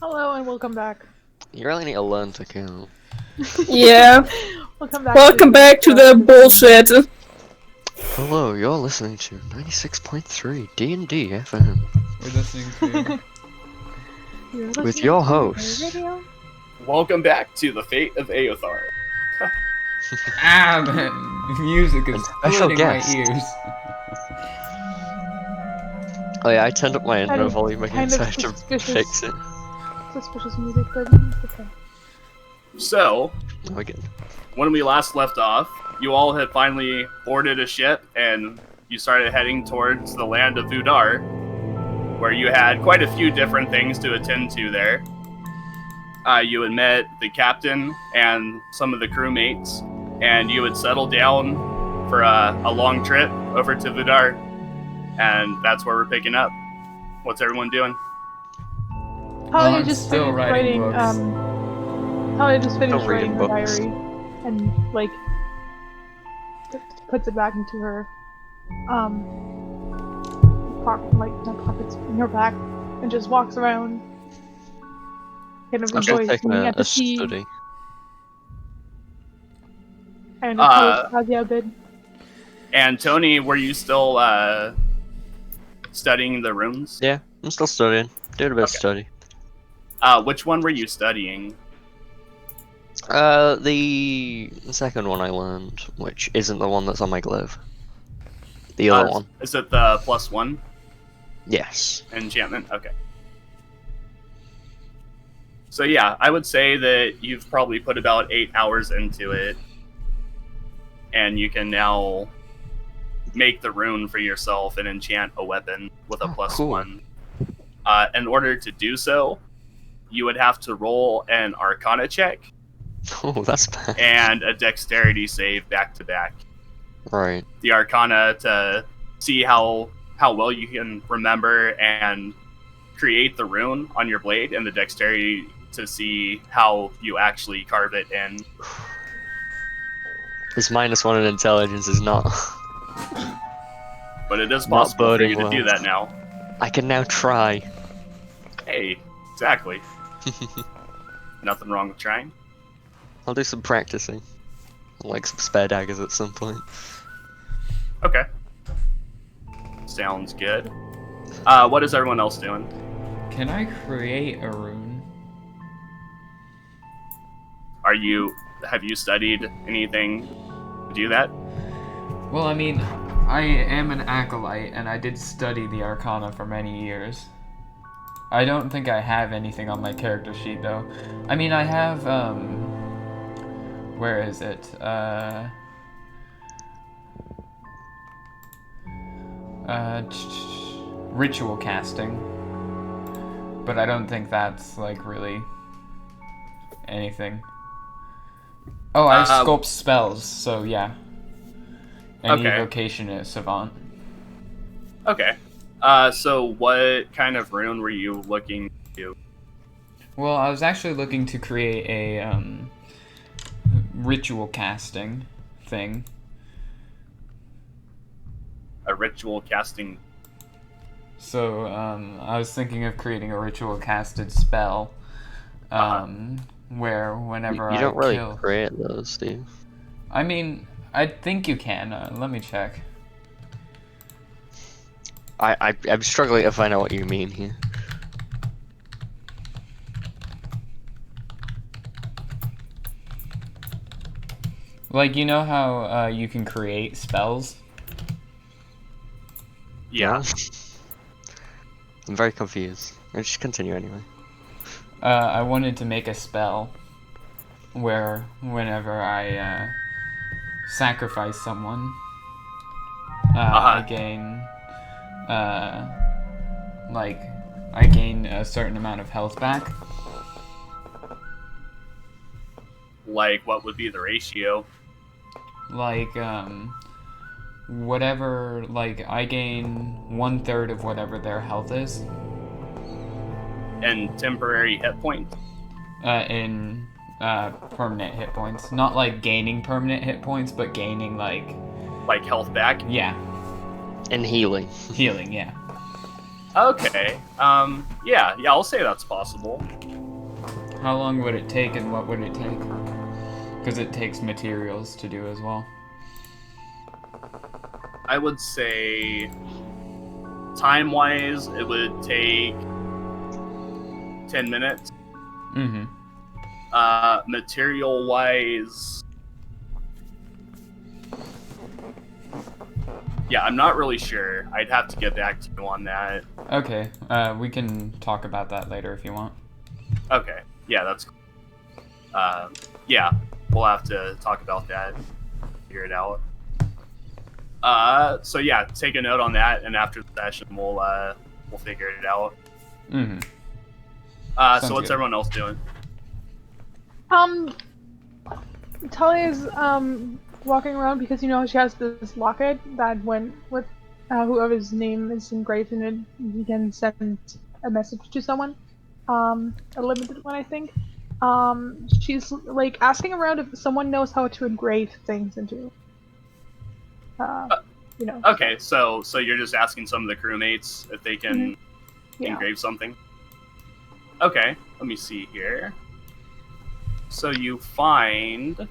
Hello and welcome back. You really need to learn to count. Yeah. Welcome back to the bullshit. Hello, you're listening to 96.3 D&D FM. We're listening to With your host. Welcome back to the Fate of Aothar. man, music is And special splitting my guest. ears. Oh yeah, I turned up my Kind intro of- volume again kind so of I have to suspicious. fix it. Suspicious music, but it's okay. So, Oh, again. when we last left off, you all had finally boarded a ship and you started heading towards the land of Vudar, where you had quite a few different things to attend to there. You had met the captain and some of the crewmates, and you had settled down for a long trip over to Vudar, and that's where we're picking up. What's everyone doing? Holly I'm just still finished writing books. Holly just finished Still reading writing her books. diary, and like puts it back into her pocket, like not pockets in her back, and just walks around. Kind of I'm still enjoys taking being at the a sea. study. And how's the bid? And Tony, were you still studying the runes? Yeah, I'm still studying. Doing a bit of study. Which one were you studying? The second one I learned, which isn't the one that's on my glaive. The other one. Is it the +1 Yes. enchantment? Okay. So yeah, I would say that you've probably put about 8 hours into it, and you can now make the rune for yourself and enchant a weapon with a +1. In order to do so, you would have to roll an Arcana check Oh, that's bad. and a Dexterity save back to back. Right. The Arcana to see how well you can remember and create the rune on your blade, and the Dexterity to see how you actually carve it in. This -1 in intelligence is not... But it is Not possible for you boding to do well. that now. I can now try. Hey, exactly. Nothing wrong with trying. I'll do some practicing. Like some spare daggers at some point. Okay. Sounds good. What is everyone else doing? Can I create a rune? Have you studied anything to do that? Well, I mean, I am an acolyte, and I did study the Arcana for many years. I don't think I have anything on my character sheet, though. I mean, I have, where is it? Ritual casting. But I don't think that's, like, really anything. Oh, I have sculpt spells, so yeah. And Okay. evocation is savant. Okay. So what kind of rune were you looking to do? Well, I was actually looking to create a ritual casting thing. A ritual casting. So I was thinking of creating a ritual casted spell, where whenever You don't I really kill. create those, Steve. I mean, I think you can. Let me check. I'm struggling to find out what you mean here. Like, you know how you can create spells? Yeah. I'm very confused. I'll just continue anyway. I wanted to make a spell where whenever I sacrifice someone, I gain I gain a certain amount of health back. Like, what would be the ratio? Like whatever, like I gain 1/3 of whatever their health is And temporary hit points? in permanent hit points. Not like gaining permanent hit points, but gaining like Health back? yeah, And healing. healing. Yeah. Okay. Yeah, I'll say that's possible. How long would it take, and what would it take? Because it takes materials to do as well. I would say, time-wise, it would take 10 minutes. Mm-hmm. Material-wise, yeah, I'm not really sure. I'd have to get back to you on that. Okay, we can talk about that later if you want. Okay, yeah, that's cool. Yeah, we'll have to talk about that, figure it out. So yeah, take a note on that, and after the session, we'll figure it out. Mm-hmm. So what's everyone else doing? Talia's walking around because she has this locket that went with whoever's name is engraved in it. You can send a message to someone, a limited one, I think. She's like asking around if someone knows how to engrave things into. Okay, so you're just asking some of the crewmates if they can Yeah. engrave something. Okay, let me see here. So you find...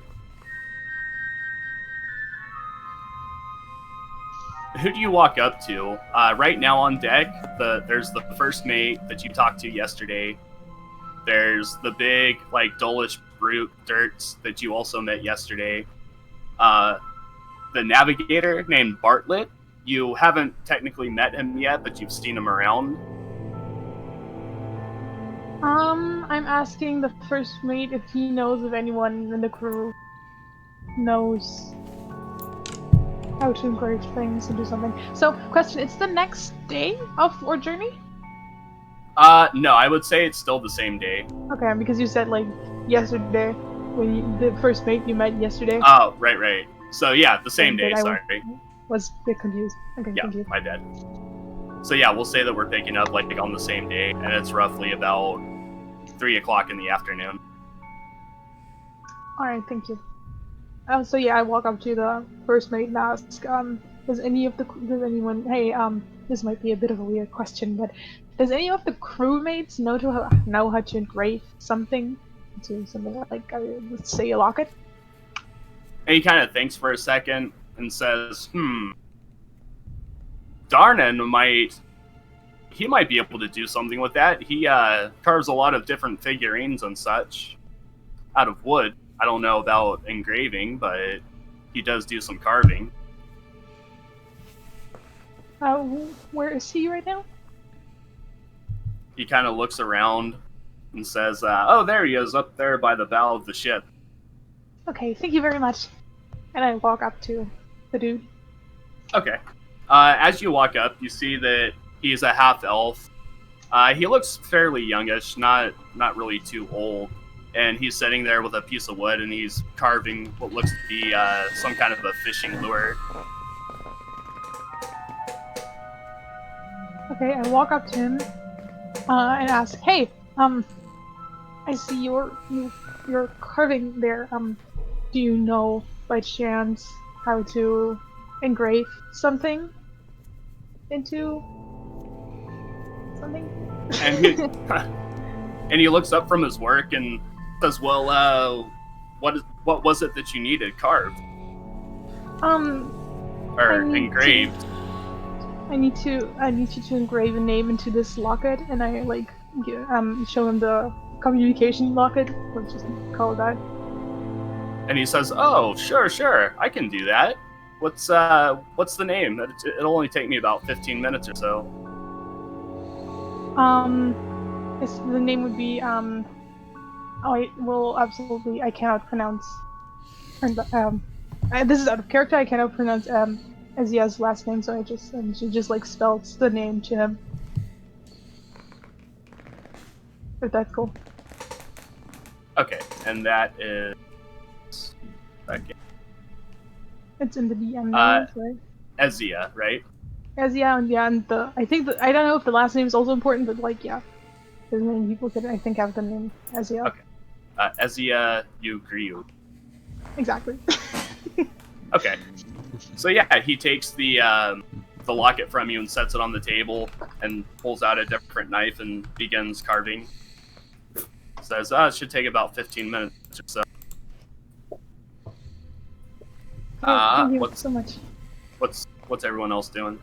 Who do you walk up to? Right now on deck, there's the first mate that you talked to yesterday. There's the big, like, dullish brute Dirts that you also met yesterday. The navigator named Bartlett. You haven't technically met him yet, but you've seen him around. I'm asking the first mate if he knows if anyone in the crew knows how to engrave things into something. So, question, it's the next day of our journey? No, I would say it's still the same day. Okay, because you said, like, yesterday, when the first mate you met yesterday. Oh, right. So yeah, the same day, I sorry. was a bit confused. Okay, Yeah, thank you. my bad. So yeah, we'll say that we're picking up like on the same day, and it's roughly about 3 o'clock in the afternoon. Alright, thank you. So yeah, I walk up to the first mate and ask, does anyone, hey, this might be a bit of a weird question, but does any of the crewmates know how to engrave something into something like, let's say, a locket? And he kind of thinks for a second and says, Darnan might be able to do something with that. He carves a lot of different figurines and such out of wood. I don't know about engraving, but he does do some carving. Where is he right now? He kind of looks around and says, oh, there he is, up there by the bow of the ship. Okay, thank you very much. And I walk up to the dude. Okay. As you walk up, you see that he's a half-elf. He looks fairly youngish, not really too old. And he's sitting there with a piece of wood, and he's carving what looks to be some kind of a fishing lure. Okay, I walk up to him and ask, hey, I see you're carving there. Do you know by chance how to engrave something into something? And he looks up from his work and says, well, what was it that you needed carved? Or engraved? I need you to engrave a name into this locket, and I show him the communication locket. Let's just call it that. And he says, "Oh, sure, I can do that. What's the name? It'll only take me about 15 minutes or so." The name would be absolutely, I cannot pronounce. This is out of character. I cannot pronounce Azia's last name, so she just like spells the name to him. If that's cool. Okay, and that is. Okay. It's in the DM names, right? Ezia, right? Ezia, and I don't know if the last name is also important, but like, yeah. There's many people could, I think, have the name Ezia. Okay. Ezia Ugriu. Exactly. Okay. So yeah, he takes the locket from you and sets it on the table and pulls out a different knife and begins carving. Says, it should take about 15 minutes or so. Thank you What's so much. what's everyone else doing?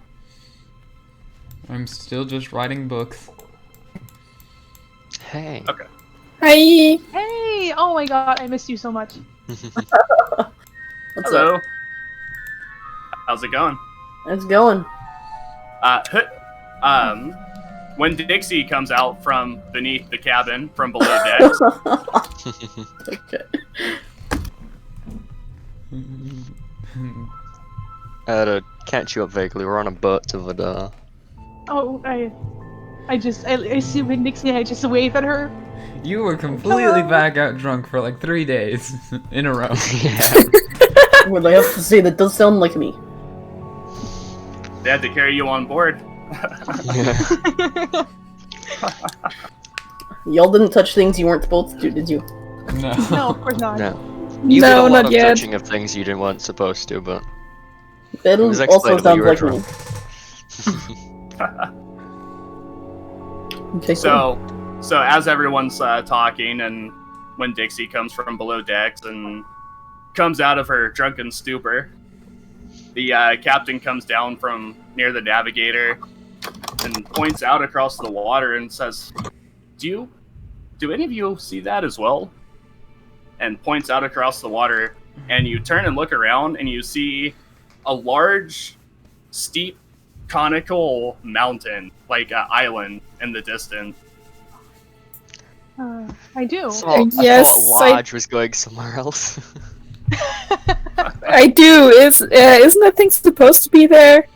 I'm still just writing books. Hey. Okay. Hi. Hey! Oh my god, I missed you so much. What's Hello. up? How's it going? It's going. When Dixie comes out from beneath the cabin, from below decks, Okay. To catch you up vaguely, we're on a boat to Vidar. Oh, I see when Nixie, I just wave at her. You were completely back out drunk for like 3 days in a row. Yeah. Well, I have to say, that does sound like me. they had to carry you on board. Y'all didn't touch things you weren't supposed to, did you? No. No, of course not. No. You did a No, lot not of yet. touching of things you weren't supposed to, but That it was also explainable. sounds You were like me. drunk. Okay, So as everyone's talking, and when Dixie comes from below decks and comes out of her drunken stupor, the captain comes down from near the navigator and points out across the water and says, Do any of you see that as well?" And points out across the water, and you turn and look around, and you see a large, steep, conical mountain, like an island in the distance. I do. So, I Yes, thought Lodge was going somewhere else. I do. Isn't that thing supposed to be there?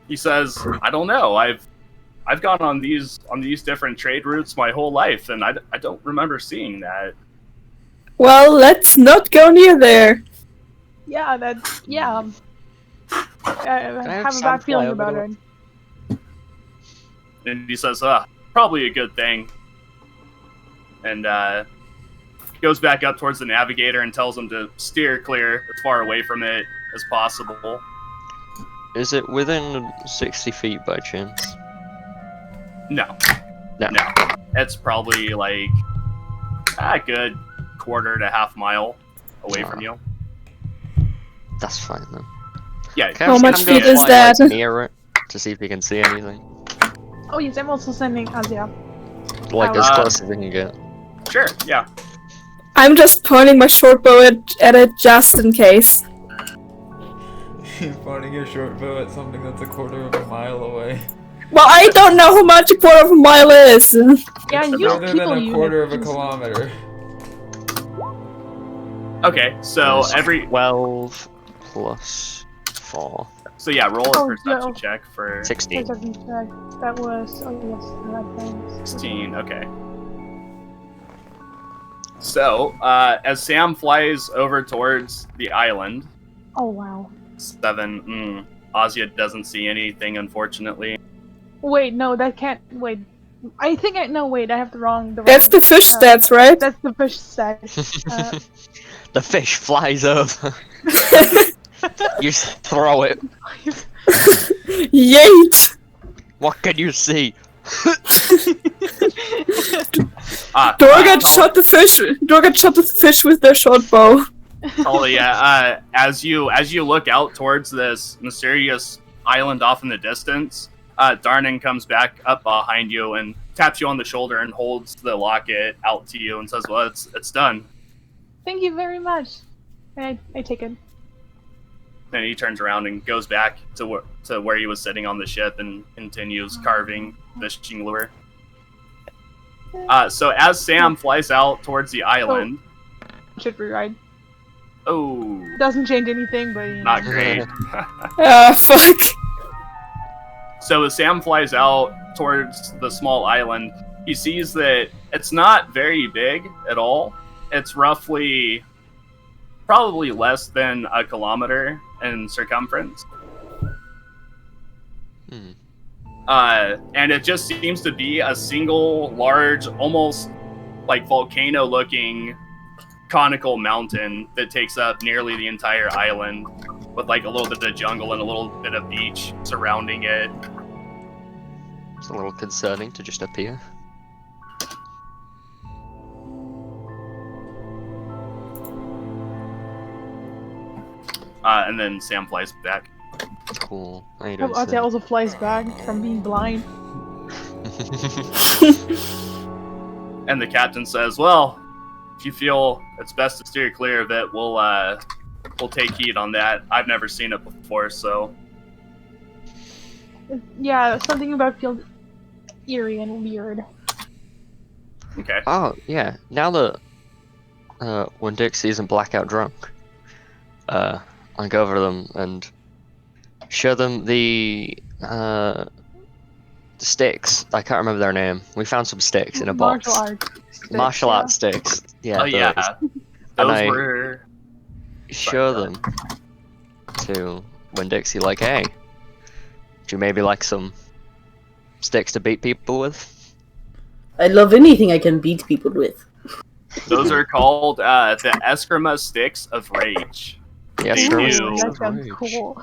He says, "I don't know. I've gone on these different trade routes my whole life, and I don't remember seeing that." Well, let's not go near there. Yeah, yeah. I have a Sam bad fly feeling over about to it. And he says, "Probably a good thing." And goes back up towards the navigator and tells him to steer clear as far away from it as possible. Is it within 60 feet by chance? No. No. It's probably like a good quarter to half mile away from you. That's fine then. Yeah. Okay, How I'm much gonna feet is fly, that? Like, near it to see if we can see anything. Oh yes, I'm also sending Azia. Like as Uh, close as we can get. Sure. Yeah. I'm just pointing my short bow at it just in case. You're pointing your short bow at something that's a quarter of a mile away. Well, I don't know how much a quarter of a mile is. Yeah, It's you further people than a quarter of a units. kilometer. Okay. So There's 12 plus 4. So yeah, roll a Oh, perception no. check for 16. That was yes, the right things. 16. Okay. So, as Sam flies over towards the island, Oh wow. 7, Ozia doesn't see anything, unfortunately. Wait, no, that can't. Wait, I think I no. Wait, I have the wrong. That's the fish stats, right? That's the fish set. The fish flies over. You just throw it. Yeet! What can you see? Dorgat shot the fish. Dorgat shot the fish with their short bow. Oh yeah. As you look out towards this mysterious island off in the distance, Darnan comes back up behind you and taps you on the shoulder and holds the locket out to you and says, "Well, it's done." Thank you very much. I take it. Then he turns around and goes back to where he was sitting on the ship and continues carving fishing lure. So as Sam flies out towards the island, Should rewrite. oh, Doesn't change anything, but you know. not great. Ah, fuck. So as Sam flies out towards the small island, he sees that it's not very big at all. It's roughly, probably less than a kilometer in circumference. And it just seems to be a single large, almost like volcano-looking conical mountain that takes up nearly the entire island, with like a little bit of jungle and a little bit of beach surrounding it. It's a little concerning to just appear. And then Sam flies back. Cool. How you doing, Ate Sam? also flies back from being blind. And the captain says, "Well, if you feel it's best to steer clear of it, we'll take heed on that. I've never seen it before, so." Yeah, something about feels eerie and weird. Okay. Oh, yeah. Now that when Dixie isn't blackout drunk, I go over to them and show them the sticks. I can't remember their name. We found some sticks in a box. Martial arts. Sticks, Martial yeah. arts sticks. Yeah. Oh yeah, And those I were. show go them to when Dixie like, hey, do you maybe like some sticks to beat people with? I love anything I can beat people with. Those are called the Eskrima Sticks of Rage. Yes, They there do. is Ooh, sticks that of sounds rage. cool.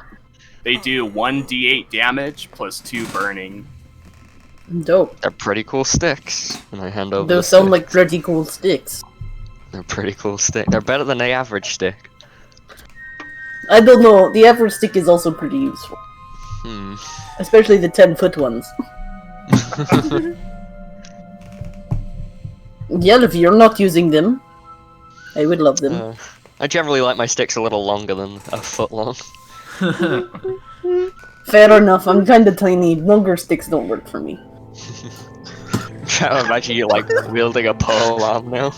They do 1d8 damage plus 2 burning. Dope. They're pretty cool sticks. And I hand over Those the sound like sticks. pretty cool sticks. They're pretty cool stick. They're better than the average stick. I don't know, the average stick is also pretty useful. Hmm. Especially the 10-foot ones. Yeah, if you're not using them, I would love them. I generally like my sticks a little longer than a foot long. Fair enough, I'm kinda tiny. Longer sticks don't work for me. I'm trying to imagine you like wielding a pole arm now.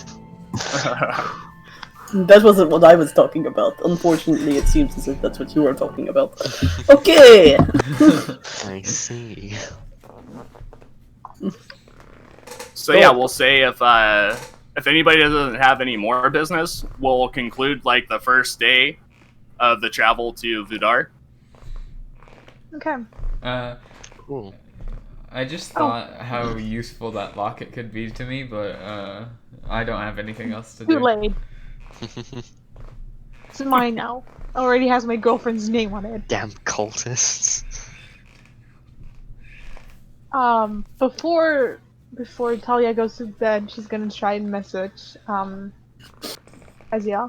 That wasn't what I was talking about. Unfortunately, it seems as if that's what you were talking about. Okay! I see. So yeah, we'll say if anybody doesn't have any more business, we'll conclude like the first day of the travel to Vudar. Okay. Cool. I just thought how useful that locket could be to me, but I don't have anything else to Too do. late. It's mine now. Already has my girlfriend's name on it. Damn cultists. Before Talia goes to bed, she's gonna try and message Ezia.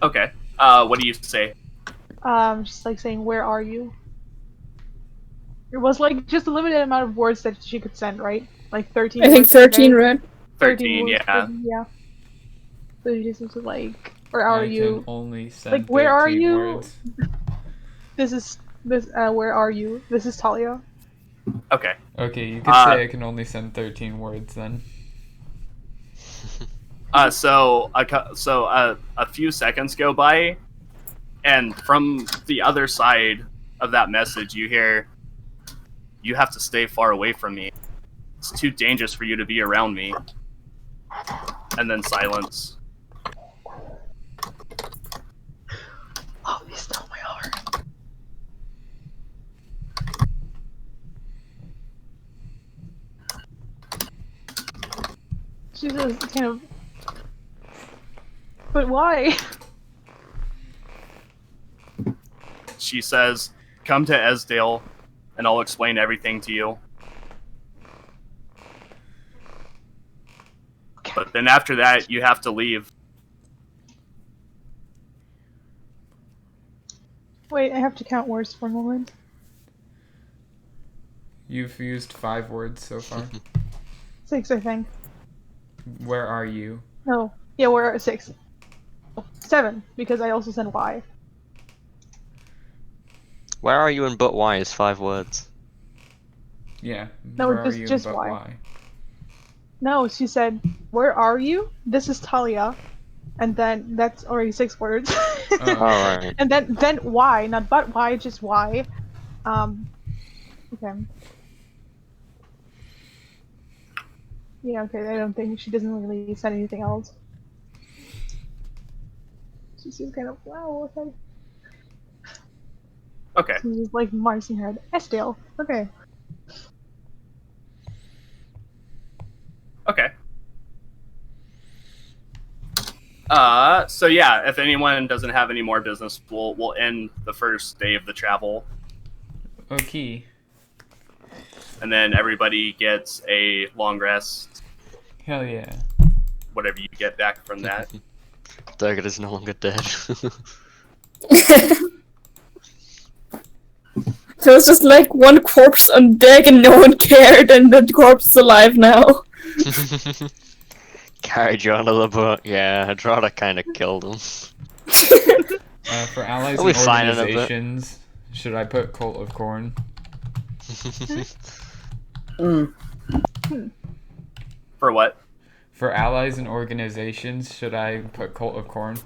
Okay. What do you say? She's like saying, "Where are you?" It was like just a limited amount of words that she could send, right? Like 13. I think words per 13, day. right? 13, words yeah. per day, yeah. So you just have to like, where are I you? can only send Like, where are 13 you? words. Where are you? This is Talia. Okay. Okay, you could say I can only send 13 words then. So a few seconds go by, and from the other side of that message, you hear, "You have to stay far away from me. It's too dangerous for you to be around me." And then silence. Oh, he stole my heart. She's just kind of. But why? She says, "Come to Esdale, and I'll explain everything to you." But then after that, you have to leave. Wait, I have to count words for a moment. You've used 5 words so far. 6, I think. Where are you? No. Yeah, we're at 6. 7, because I also sent Y. Where are you and but why is 5 words. Yeah. No, where just- are you just but why. why? No, she said, "Where are you? This is Talia." And then that's already 6 words. Oh. Alright. And then why, not but why, just why. Okay. Yeah, okay, I don't think she doesn't really send anything else. She seems kind of, wow, okay. Okay. She's just like marching her head. Esdale, okay. Okay. So yeah, if anyone doesn't have any more business, we'll end the first day of the travel, Okay. and then everybody gets a long rest, Hell yeah. whatever you get back from that. Durgat is no longer dead. So it's just like one corpse on deck and no one cared, and the corpse is alive now. Carried you under the boat. Yeah, Hadrada kind of killed him. For allies We'll and be fine in a bit. organizations, should I put Cult of Corn? For what? For allies and organizations, should I put Cult of Corn?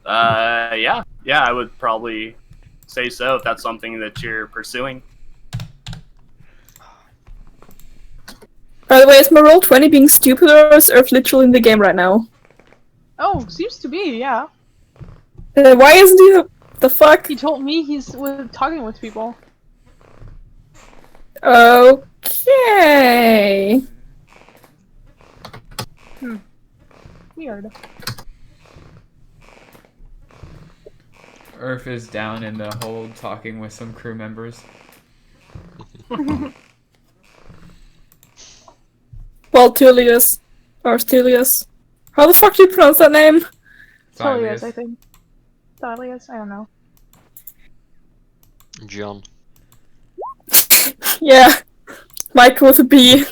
Yeah, I would probably say so if that's something that you're pursuing. By the way, is my roll 20 being stupid or is Earth literally in the game right now? Oh, seems to be, yeah. Why isn't he the fuck? He told me he's talking with people. Okay. Weird. Earth is down in the hold talking with some crew members. Well, Tullius. Or Tullius. How the fuck do you pronounce that name? Tilius, I think. Tilius, I don't know. John. Yeah. Michael with a B.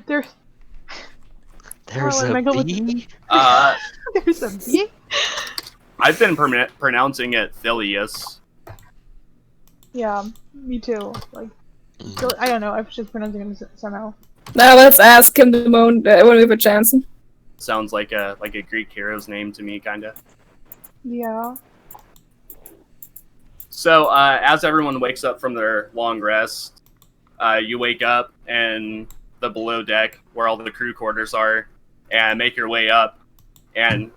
There's There's Oh, a Michael bee? there's a bee. I've been pronouncing it Thilius. Yeah, me too. Like, I don't know. I was just pronouncing it somehow. Now let's ask him the moment when we have a chance. Sounds like a Greek hero's name to me, kinda. Yeah. So, as everyone wakes up from their long rest, you wake up in the below deck where all the crew quarters are, and make your way up. And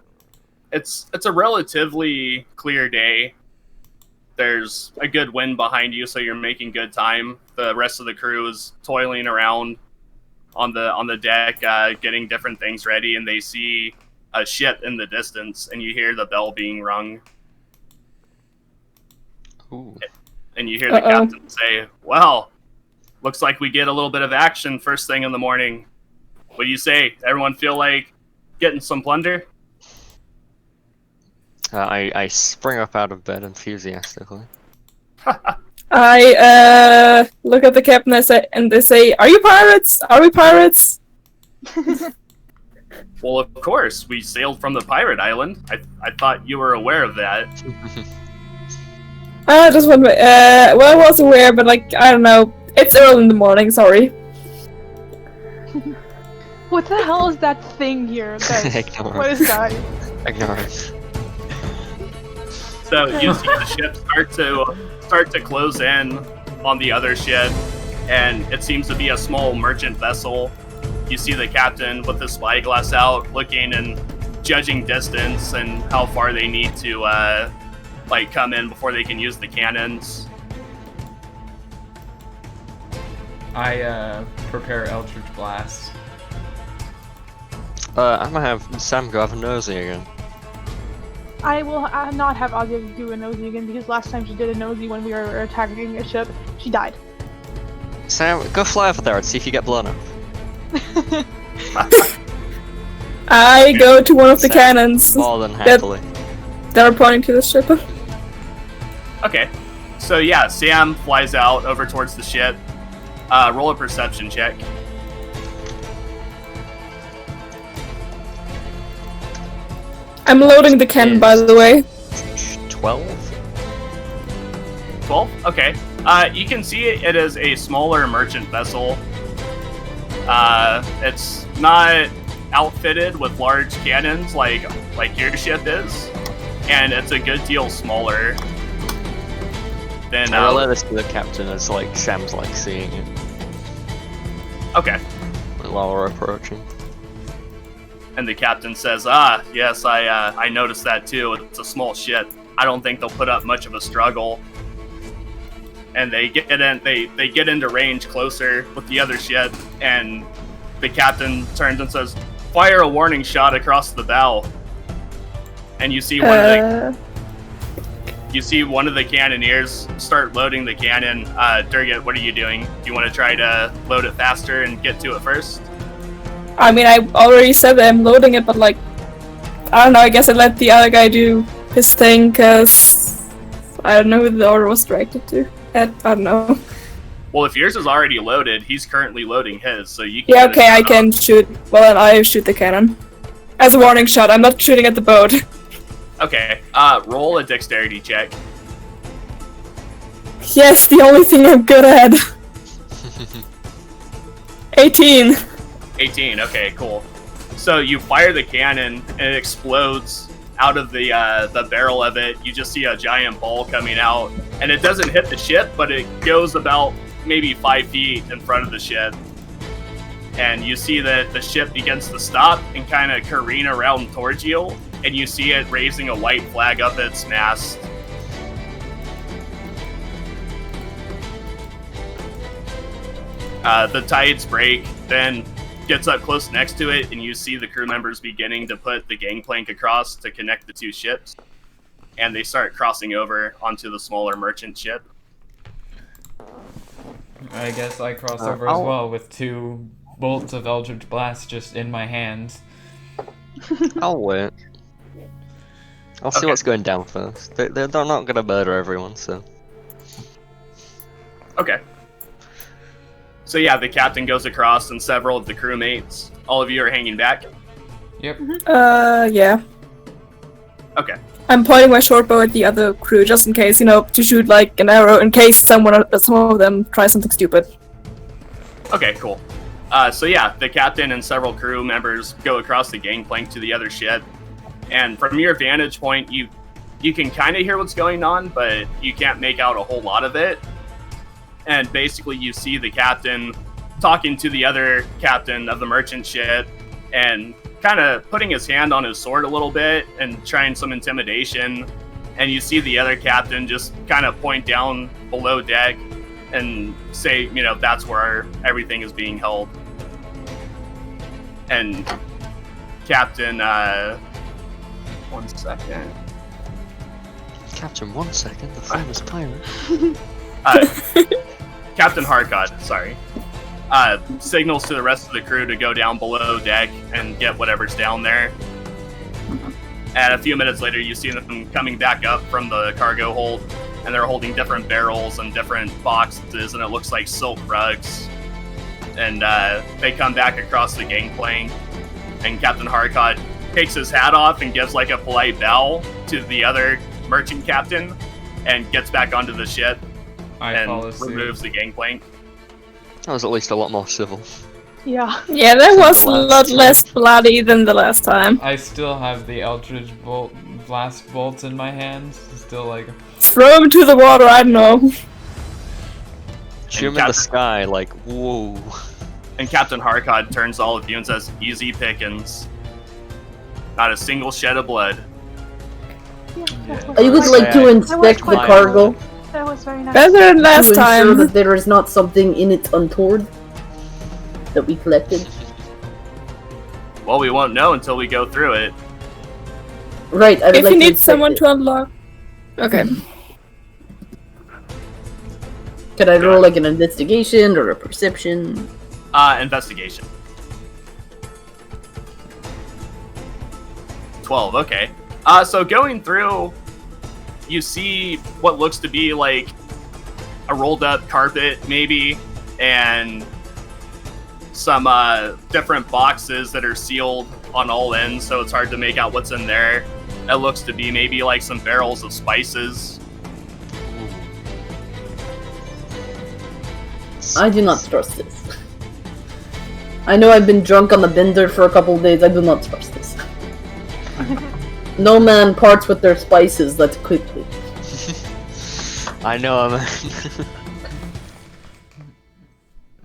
it's a relatively clear day. There's a good wind behind you, so you're making good time. The rest of the crew is toiling around on the deck, getting different things ready, and they see a ship in the distance, and you hear the bell being rung. Ooh. And you hear the captain say, "Well, looks like we get a little bit of action first thing in the morning. What do you say? Everyone feel like getting some plunder?" I spring up out of bed enthusiastically. I look at the captain and they say, "Are you pirates? Are we pirates?" Well, of course, we sailed from the pirate island. I thought you were aware of that. Just one way. Well, I was aware, but like, I don't know. It's early in the morning, sorry. What the hell is that thing here? Ignore What it. is that? Ignore it. So you see the ship start to close in on the other ship, and it seems to be a small merchant vessel. You see the captain with his spyglass out, looking and judging distance and how far they need to come in before they can use the cannons. I prepare Eldritch Blast. I'm gonna have Sam go have a nosy again. I will not have Ozzy do a nosy again because last time she did a nosy when we were attacking a ship, she died. Sam, go fly over there and see if you get blown up. I go to one of the Sam, cannons More than happily. that are pointing to the ship. Okay, so yeah, Sam flies out over towards the ship. Roll a perception check. I'm loading the cannon, by the way. 12? 12? Okay. You can see it is a smaller merchant vessel. It's not outfitted with large cannons like your ship is, and it's a good deal smaller than. I'll let this to the captain as like Sam's like seeing it Okay. while we're approaching. And the captain says, yes, I noticed that too. It's a small ship. I don't think they'll put up much of a struggle." And they get into range closer with the other ship, and the captain turns and says, "Fire a warning shot across the bow." And you see one of the cannoneers start loading the cannon. Durgat, what are you doing? Do you want to try to load it faster and get to it first? I mean, I already said that I'm loading it, but like, I don't know, I guess I let the other guy do his thing, cause I don't know who the order was directed to. I don't know. Well, if yours is already loaded, he's currently loading his, so you can Yeah, get a okay, I shot can off. shoot. Well, then I shoot the cannon. As a warning shot, I'm not shooting at the boat. Okay, roll a dexterity check. Yes, the only thing I'm good at. 18. 18, okay, cool. So you fire the cannon, and it explodes out of the barrel of it. You just see a giant ball coming out, and it doesn't hit the ship, but it goes about maybe 5 feet in front of the ship. And you see that the ship begins to stop and kind of careen around towards you, and you see it raising a white flag up its mast. The tides break, then gets up close next to it, and you see the crew members beginning to put the gangplank across to connect the two ships. And they start crossing over onto the smaller merchant ship. I guess I cross over as well with 2 bolts of Eldritch Blast just in my hands. I'll wait. I'll see Okay. what's going down first. They're not gonna murder everyone, so. Okay. So yeah, the captain goes across and several of the crewmates. All of you are hanging back? Yep. Yeah. Okay. I'm pointing my short bow at the other crew just in case, you know, to shoot like an arrow in case some of them try something stupid. Okay, cool. So yeah, the captain and several crew members go across the gangplank to the other ship. And from your vantage point, you can kind of hear what's going on, but you can't make out a whole lot of it. And basically you see the captain talking to the other captain of the merchant ship and kind of putting his hand on his sword a little bit and trying some intimidation. And you see the other captain just kind of point down below deck and say, you know, that's where everything is being held. And Captain, 1 second. Captain, 1 second, the famous pirate. Captain Harkot, sorry, signals to the rest of the crew to go down below deck and get whatever's down there. And a few minutes later, you see them coming back up from the cargo hold, and they're holding different barrels and different boxes, and it looks like silk rugs. And they come back across the gangplank, and Captain Harkot takes his hat off and gives like a polite bow to the other merchant captain, and gets back onto the ship I follow and suit. removes the gangplank. That was at least a lot more civil. Yeah. Yeah, that was a lot less bloody than the last time. I still have the Eldritch Blast bolts in my hands. Still like... Throw him into the water, I don't know. Shoot him in the sky, like, whoa. And Captain Harkot turns to all of you and says, "Easy pickings. Not a single shed of blood." Yeah. I would like to inspect the quite cargo That was very nice. Better than to last ensure time. that there is not something in it untoward that we collected. Well, we won't know until we go through it. Right, I would If like you to need inspect someone it. to unlock. Okay. Can I roll like an investigation or a perception? Investigation. 12, okay. So going through, you see what looks to be like a rolled up carpet, maybe, and some different boxes that are sealed on all ends, so it's hard to make out what's in there. It looks to be maybe like some barrels of spices. I do not trust this. I know I've been drunk on the bender for a couple of days. I do not trust this. No man parts with their spices that quickly. I know, man.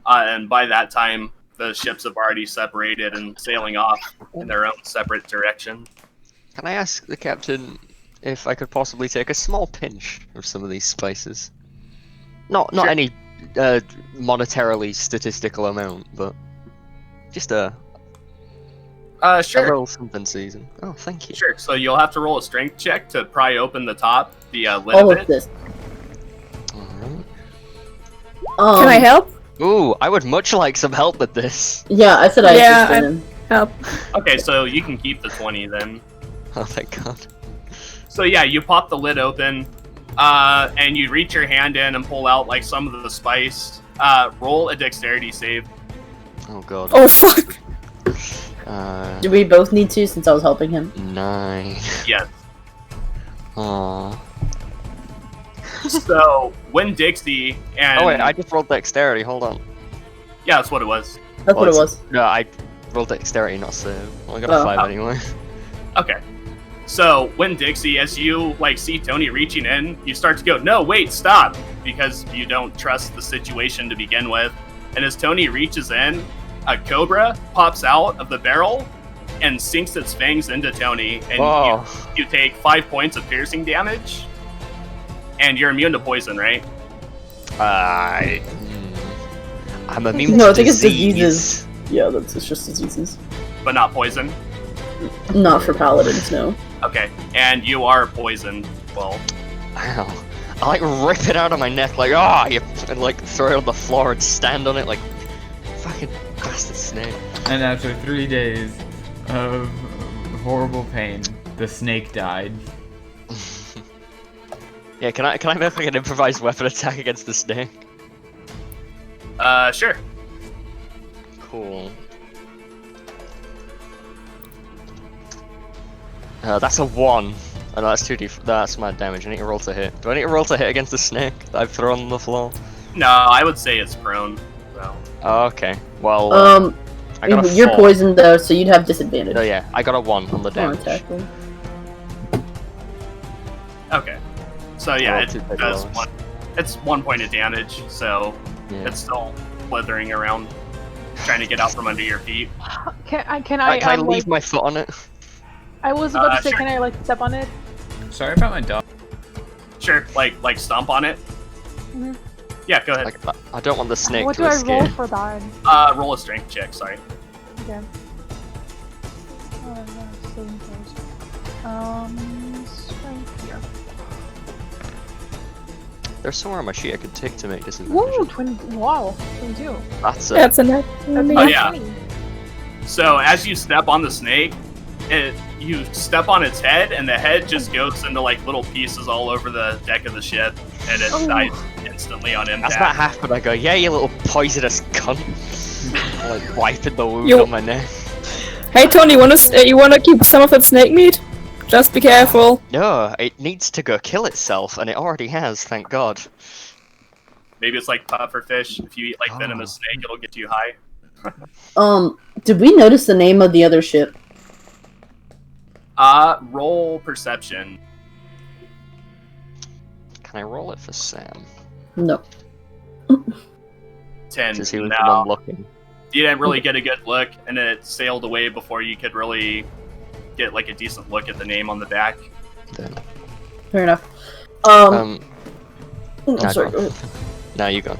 And by that time, the ships have already separated and sailing off in their own separate direction. Can I ask the captain if I could possibly take a small pinch of some of these spices? Not Sure. any monetarily statistical amount, but just a Sure. roll something season. Oh, thank you. Sure. So you'll have to roll a strength check to pry open the top, the lid All of of it. this. Alright. Can I help? Ooh, I would much like some help with this. Yeah, I said I Yeah, assisted him. Help. Okay, so you can keep the 20 then. Oh, thank God. So yeah, you pop the lid open, and you reach your hand in and pull out like some of the spice. Roll a dexterity save. Oh God. Oh fuck. Do we both need to since I was helping him? 9. Yes. Aww. So when Dixie and Oh wait, I just rolled dexterity. Hold on. yeah, that's what it was. That's what it was. No, I rolled dexterity, not save. Well, I got a Oh. 5 anyway. Okay. So when Dixie, as you like see Tony reaching in, you start to go, no, wait, stop, because you don't trust the situation to begin with. And as Tony reaches in, a cobra pops out of the barrel and sinks its fangs into Tony, and Whoa. you take 5 points of piercing damage, and you're immune to poison, right? I'm immune No, to I think it's disease. diseases. Yeah, it's just diseases. But not poison. Not for paladins, no. Okay, and you are poisoned. Well, Ow. I like rip it out of my neck, like, ah, and like throw it on the floor and stand on it like fucking bastard snake. And after 3 days of horrible pain, the snake died. Yeah, can I make like an improvised weapon attack against the snake? sure. Cool. That's a 1. Oh, no, that's 2d. That's my damage. I need to roll to hit. Do I need to roll to hit against the snake that I've thrown on the floor? No, I would say it's prone. So. Oh, okay. Well, I got a You're 4. poisoned though, so you'd have disadvantage. Oh yeah, I got a 1 on the On damage. attack roll. Okay. So yeah, rolled it 2 big does rolls. one. It's 1 point of damage, so Yeah. it's still slithering around, trying to get out from under your feet. Can I Can I leave like, my foot on it? I was about to say, sure. can I like step on it? Sorry about my dog. Sure, like stomp on it. Mhm. Yeah, go ahead. Like, I don't want the snake What to do I escape. roll for that? Roll a strength check. Sorry. Okay. Strength here. There's somewhere on my sheet I could take to make this Woo, wow, 22. That's That's a net. That's Oh, yeah. 20. So as you step on the snake, you step on its head, and the head just goes into like little pieces all over the deck of the ship, and it Oh. dies instantly on As that impact. happened, I go, yeah, you little poisonous cunt. Like wiping the wound You- on my neck. Hey Tony, you wanna keep some of that snake meat? Just be careful. No, it needs to go kill itself, and it already has, thank God. Maybe it's like pufferfish. If you eat like venomous snake, it'll get you high. Did we notice the name of the other ship? Roll perception. Can I roll it for Sam? No. 10. Since he was No. the one looking. You didn't really get a good look, and it sailed away before you could really get like a decent look at the name on the back. Then. Fair enough. Um, I'm nah, sorry. go on. Now you go.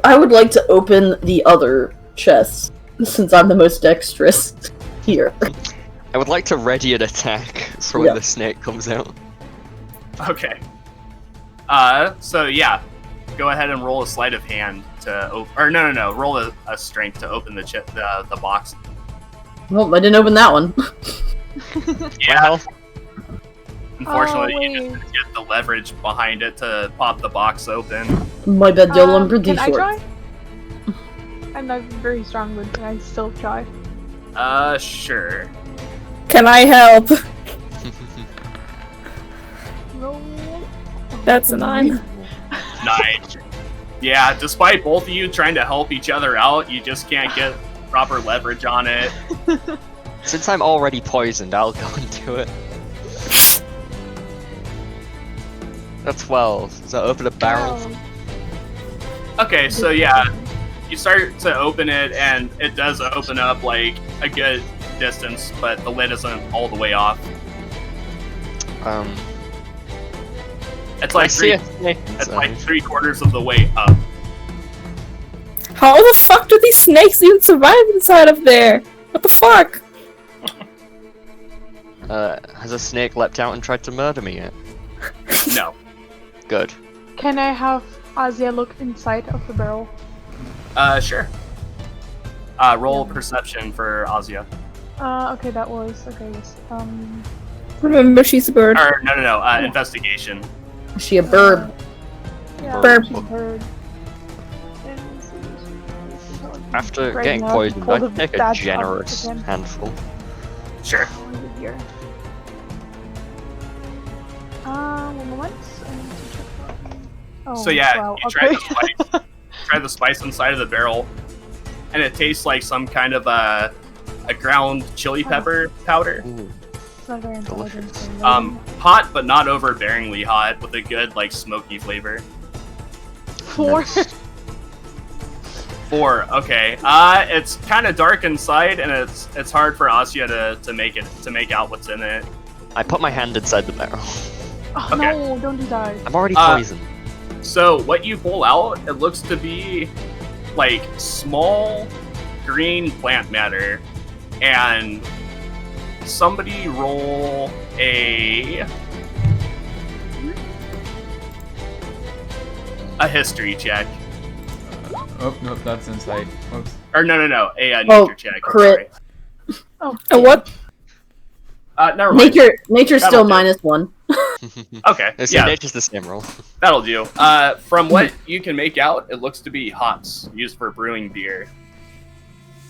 I would like to open the other chest, since I'm the most dexterous here. I would like to ready an attack for when Yeah. the snake comes out. Okay. So yeah, go ahead and roll a sleight of hand to or no. Roll a strength to open the box. Well, I didn't open that one. Yeah. Well, Unfortunately, Oh, you just didn't get the leverage behind it to pop the box open. My bad, y'all, I'm pretty Can I short. try? I'm not very strong, but can I still try? Sure. Can I help? Roll. That's a 9. 9. Yeah, despite both of you trying to help each other out, you just can't get proper leverage on it. since I'm already poisoned, I'll go and do it. That's 12. Does that open a barrel? Okay, so yeah, you start to open it, and it does open up like a good distance, but the lid isn't all the way off. It's I like see three, a snake. it's like 3/4 of the way up. How the fuck do these snakes even survive inside of there? What the fuck? Has a snake leapt out and tried to murder me yet? No. Good. Can I have Azia look inside of the barrel? Sure. Roll perception for Azia. Okay, that was yes. Remember, she's a bird. Or no. Investigation. Is she a bird? Yeah, Burp. she's a bird. After Right getting now, poisoned, pull I the can take a badge up generous again. handful. Sure. What is it here? One moment. I need to check. Oh, So yeah, wow, you try okay. the spice. Try the spice inside of the barrel, and it tastes like some kind of a ground chili pepper powder. Ooh. It's not very intelligent. so Hot, but not overbearingly hot, with a good like smoky flavor. 4. Nice. 4. Okay. It's kind of dark inside, and it's hard for Asya to make out what's in it. I put my hand inside the barrel. Oh Okay. no! Don't do that. I'm already poisoned. So what you pull out, it looks to be like small green plant matter, and somebody roll a history check. Oh, nope, that's insight. Oops. Or no, a nature Oh, check. crit. Oh, A what? Never mind. Nature's That'll still do. -1. Okay, It's yeah, nature's the same roll. that'll do. From what you can make out, it looks to be hops used for brewing beer.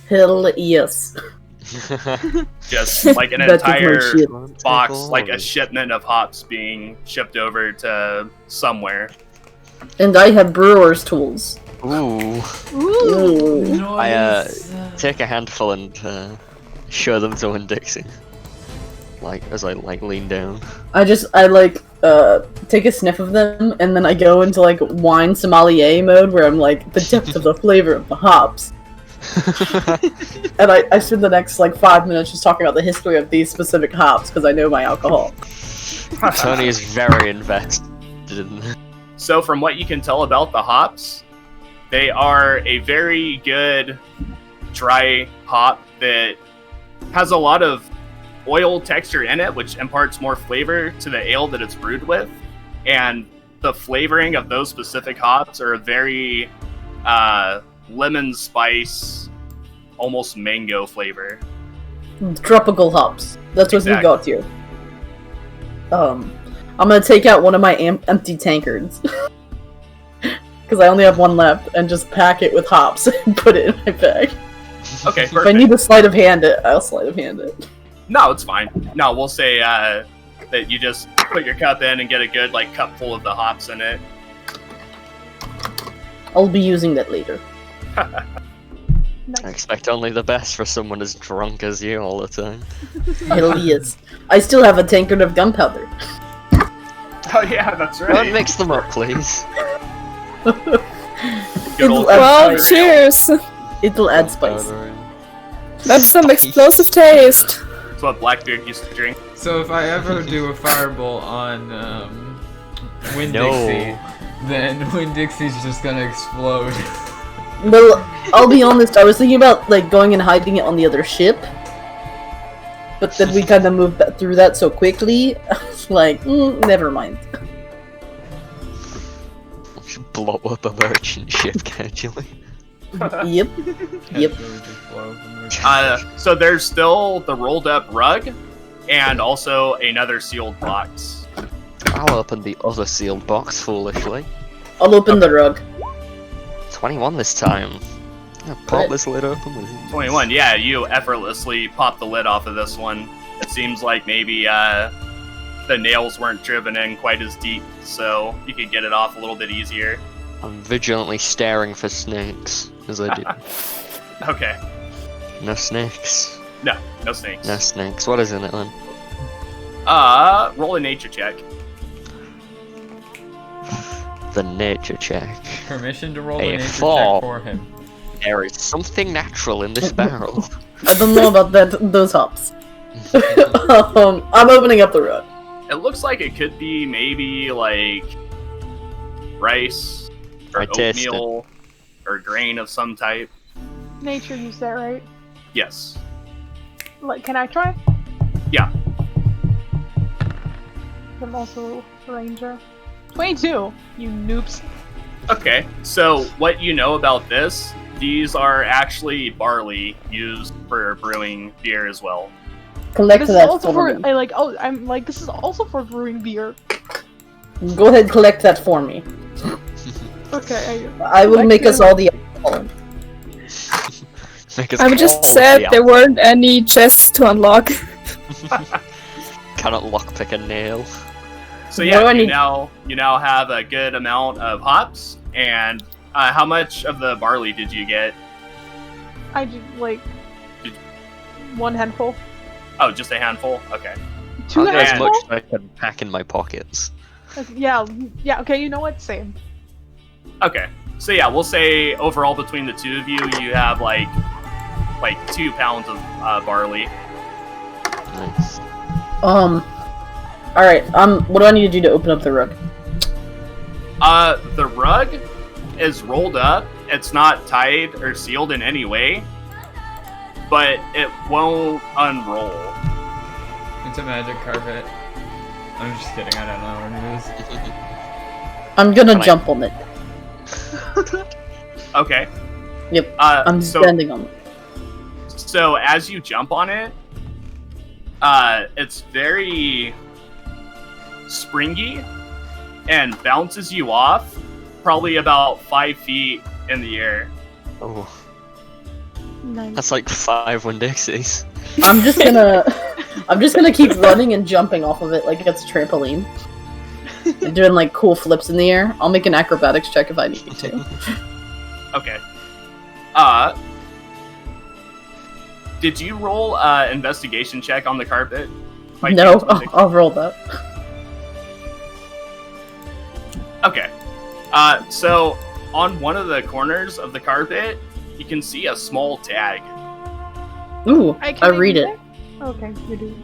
Hell yes. Just like an That is my entire shit. box, like a shipment of hops being shipped over to somewhere. And I have brewer's tools. Ooh. Ooh. I take a handful and show them to Dixie. Like as I lean down. I take a sniff of them, and then I go into like wine sommelier mode where I'm like the depth of the flavor of the hops. And I spend the next like 5 minutes just talking about the history of these specific hops because I know my alcohol. Tony is very invested in So from what you can tell about the hops, they are a very good dry hop that has a lot of oil texture in it, which imparts more flavor to the ale that it's brewed with. And the flavoring of those specific hops are a very lemon spice, almost mango flavor. Tropical hops. That's what we Exactly. got here. I'm gonna take out one of my empty tankards. Because I only have one left, and just pack it with hops and put it in my bag. Okay, If I perfect. need to sleight of hand it, I'll sleight of hand it. No, it's fine. No, we'll say that you just put your cup in and get a good like cup full of the hops in it. I'll be using that later. I nice. expect only the best for someone as drunk as you all the time. Hell yes. I still have a tankard of gunpowder. Oh yeah, that's Don't right. mix them up, please. Good old Well, spice. cheers! It'll add spice. That's some explosive taste. That's what Blackbeard used to drink. So if I ever do a fireball on Winn No. Dixie, then Winn Dixie's just gonna explode. Well, I'll be honest, I was thinking about like going and hiding it on the other ship. But then we kind of moved through that so quickly, I was like, never mind. Should blow up a merchant ship casually. Yep. Yep. Casually just blow up a merchant. So there's still the rolled up rug, and also another sealed box. I'll open the other sealed box foolishly. I'll open the rug. 21 this time. Yeah, pop this lid open with ease. 21. Yeah, you effortlessly pop the lid off of this one. It seems like maybe the nails weren't driven in quite as deep, so you could get it off a little bit easier. I'm vigilantly staring for snakes as I do. Okay. No snakes. No snakes. No snakes. What is in it then? Roll a nature check. The nature check. Permission to roll A a nature fall. check for him. There is something natural in this barrel. I don't know about those hops. I'm opening up the rug. It looks like it could be maybe like rice or I taste it. oatmeal or grain of some type. Nature, you said, right? Yes. Like, can I try? Yeah. I'm also a ranger. 22, you noobs. Okay, so what you know about this, these are actually barley used for brewing beer as well. Collect This is that also for for me. I'm like this is also for brewing beer. Go ahead, collect that for me. Okay, I will make us all the alcohol. Make us I'm just all sad the there weren't any chests to unlock. Cannot lockpick a nail. So What do yeah, I you need- now have a good amount of hops. And how much of the barley did you get? I did like Did- 1 handful. Oh, just a handful. Okay. 2 I'll get as handful? much as I can pack in my pockets. Yeah, okay, you know what? Same. Okay. So yeah, we'll say overall between the two of you, you have like 2 pounds of barley. Nice. Alright, what do I need to do to open up the rug? The rug is rolled up. It's not tied or sealed in any way, but it won't unroll. It's a magic carpet. I'm just kidding. I don't know what it is. I'm gonna Can I- jump on it. Okay. Yep, Uh, I'm so standing on it. so as you jump on it, it's very springy and bounces you off probably about 5 feet in the air. Oh, Nice. that's like 5 Winn-Dixies. I'm just gonna keep running and jumping off of it like it's a trampoline. And doing like cool flips in the air. I'll make an acrobatics check if I need to. Okay. Did you roll investigation check on the carpet? By No, chance, Wendy? I'll roll that. Okay. So on one of the corners of the carpet, you can see a small tag. Ooh, I can read it. Okay, you do.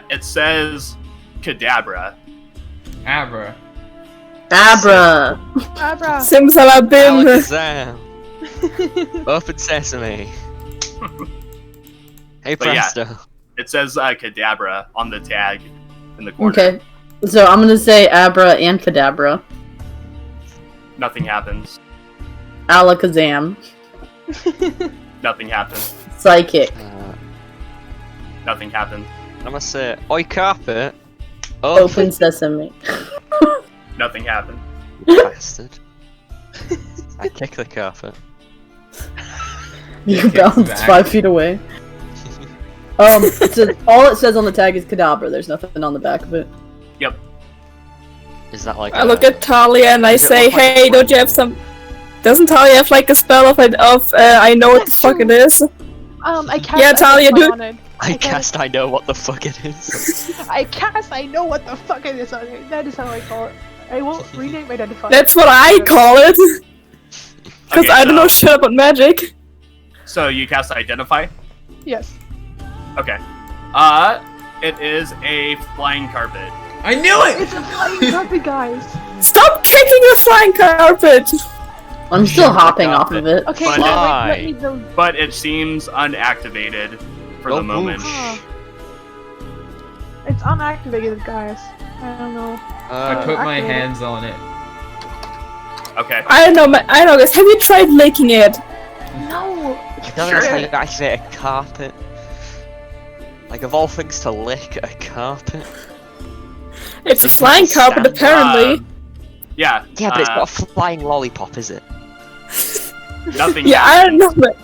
It says Cadabra. Abra. Abra! Abra! Simsalabim! Alakazam! Open sesame! Hey But yeah. presto! It says Cadabra on the tag in the corner. Okay, so I'm gonna say Abra and Cadabra. Nothing happens. Alakazam. Nothing happens. Psychic. Nothing happens. I'm gonna say, oi carpet! Open sesame. Nothing happens. You bastard. I kick the carpet. You Kicks bounced back. 5 feet away. It says, all it says on the tag is Cadabra. There's nothing on the back of it. Yep. Is that like I look at Talia and I Does it say, look like a hey, don't you have flame? some... Doesn't Talia have like a spell of I know what the Yes, fuck sure. it is? I cast Yeah, Talia, Identify do- on it. I Okay. cast I know what the fuck it is. I know what the fuck it is on it. That is how I call it. I will rename Identify. That's what I call it! Because Okay, I don't know so- shit about magic. So you cast Identify? Yes. Okay. It is a flying carpet. I knew it! It's a flying carpet, guys. Stop kicking the flying carpet! I'm still Jump the hopping off carpet. of it. Okay, Fly. now let me know. But it seems unactivated for Go the moment. boosh. Ah. It's unactivated, guys. I don't know. I put my activated. hands on it. Okay. I don't know, guys, have you tried licking it? No. I don't Sure. know how you activate a carpet. Like of all things to lick, a carpet. It's a It's flying like a carpet, stand. apparently. Yeah. Yeah, but it's not a flying lollipop, is it? Nothing. Yeah, I don't know, but...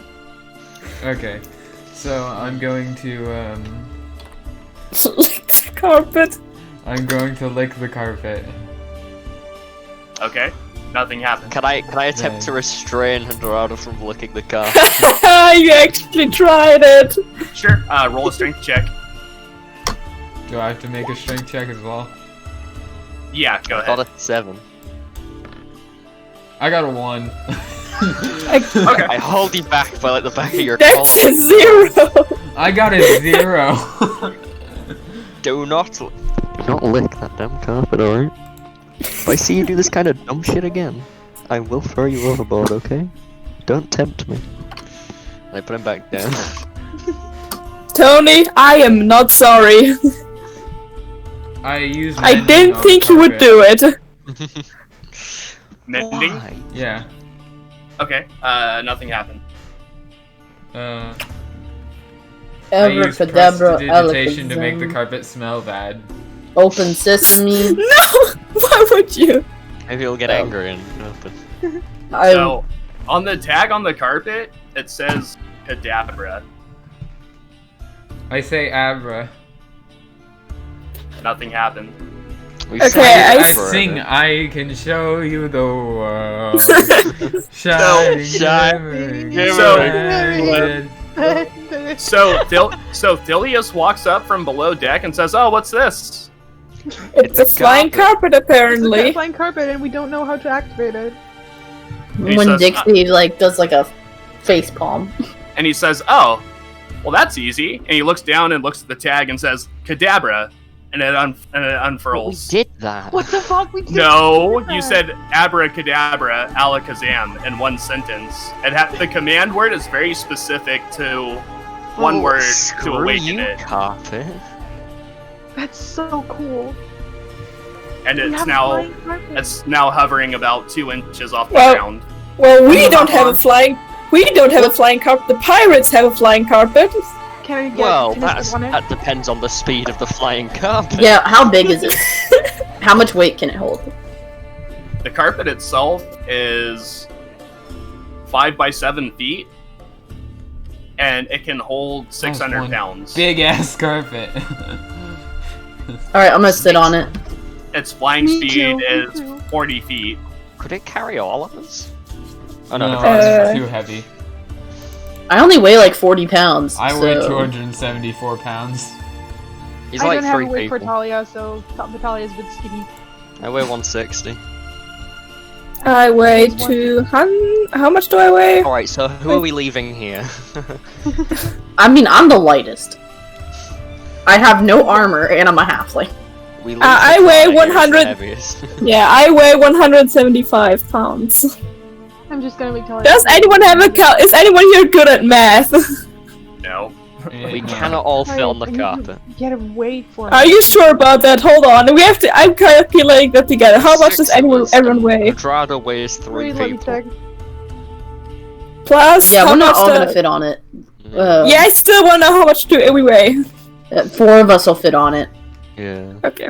Okay. So I'm going to Lick the carpet. I'm going to lick the carpet. Okay. Nothing happened. Can I attempt No. to restrain Dorado from licking the carpet? You actually tried it! Sure. Roll a strength check. Do I have to make a strength check as well? Yeah. Go I got ahead. a 7. I got a 1. Okay. I hold you back by like the back of your That's collar. a 0! I got a 0. Do not lick that damn carpet, alright? If I see you do this kind of dumb shit again, I will throw you overboard, okay? Don't tempt me. And I put him back down. Tony, I am not sorry. I used. I mending didn't on think you would carpet. do it. Mending? Why? Yeah. Okay, nothing happened. I used Abracadabra, prestidigitation to make the alakazam. carpet smell bad. Open sesame. No! Why would you? Maybe he'll get Oh. angry and open. So, on the tag on the carpet, it says Cadabra. I say Abra. Nothing happened. We Okay, sang I I for sing, it. I can show you the world. Shine, shining, So- shining. So Thilius walks up from below deck and says, "Oh, what's this?" It's a flying carpet, It's apparently. a flying carpet, and we don't know how to activate it. He when says, Dixie like does like a face palm. And he says, "Oh, well, that's easy." And he looks down and looks at the tag and says, "Cadabra," and it We unfurls. did that. What the fuck? We did No, that. you said abracadabra, alakazam in one sentence. The command word is very specific to one word to Screw awaken you, it, carpet. That's so cool. and We it's have a now flying carpet. it's now hovering about 2 inches off the Well- ground. Well, we I'm don't have a not- flying. We don't have a flying carpet. The pirates have a flying carpet. Can I get Well, can I sit on it? that depends on the speed of the flying carpet. Yeah, how big is it? How much weight can it hold? The carpet itself is 5 by 7 feet, and it can hold 600 one pounds. Big ass carpet. Alright, I'm gonna sit on it. Its flying Me speed too, is me too. 40 feet. Could it carry all of us? Oh No, no, it's too heavy. I only weigh like 40 pounds. I weigh so- 274 pounds. he's I like don't have a 3 weight for people. Talia, so Talia's a bit skinny. I weigh 160. I weigh 200. How much do I weigh? Alright, so who are we leaving here? I mean, I'm the lightest. I have no armor and I'm a halfling. We leave I the weigh flying as the 100. heaviest. Yeah, I weigh 175 pounds. I'm just gonna make Talia. Does anyone have a Is anyone here good at math? No. We No. cannot all fit on the I need carpet. to Get a weight for Are it. you sure about that? Hold on. We have to. I'm calculating that together. How much does 6 of us, everyone and weigh? Drada weighs 3 Wait, let me people. check. Plus, Yeah, how we're not much all the- gonna fit on it. Yeah, I still want to know how much do we weigh. 4 of us will fit on it. Yeah. Okay.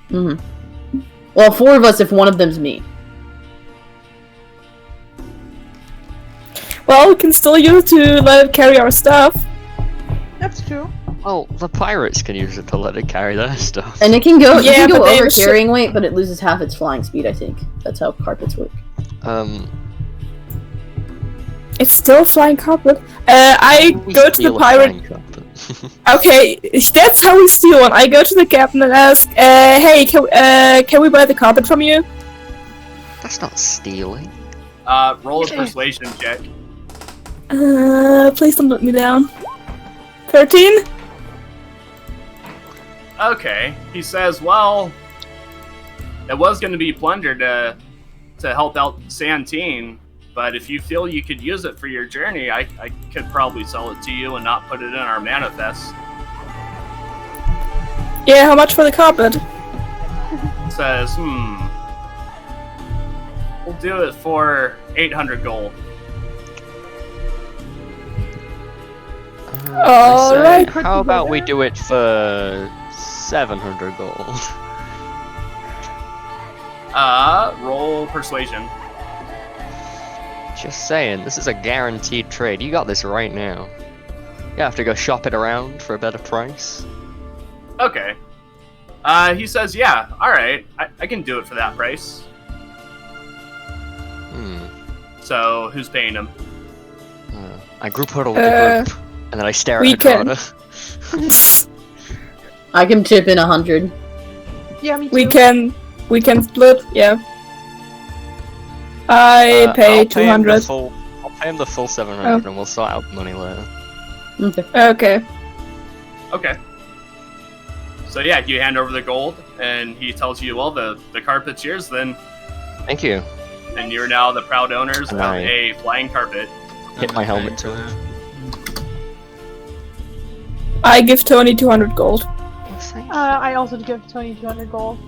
hmm Well, 4 of us if one of them's me. Well, we can still use it to let it carry our stuff. That's true. Oh, the pirates can use it to let it carry their stuff. And it can go, Yeah, it can but go they over were carrying weight, but it loses half its flying speed, I think. That's how carpets work. It's still flying carpet. I we go to the steal a pirate. flying carpet. Okay, that's how we steal one. I go to the captain and ask, "Hey, can we buy the carpet from you?" That's not stealing. Roll a persuasion check. Please don't let me down. 13. Okay. He says, well, it was going to be plunder to help out Santine, but if you feel you could use it for your journey, I could probably sell it to you and not put it in our manifest. Yeah, how much for the carpet? Says, we'll do it for 800 gold. All right. How about we do it for 700 gold? Roll persuasion. Just saying, this is a guaranteed trade. You got this right now. You have to go shop it around for a better price. Okay. He says, yeah, alright, I can do it for that price. So, who's paying him? I group huddle with the group, and then I stare we at can- Hadrada. I can chip in 100. Yeah, me too. We can split. Yeah. I pay I'll pay him the 200. I'll pay him the full 700, and we'll sort out the money later. Okay. Okay. Okay. So yeah, you hand over the gold, and he tells you, well, the carpet's yours then, Thank you. and you're now the proud owners of Right. a flying carpet. Hit my helmet to him. I give Tony 200 gold. I also give Tony 200 gold.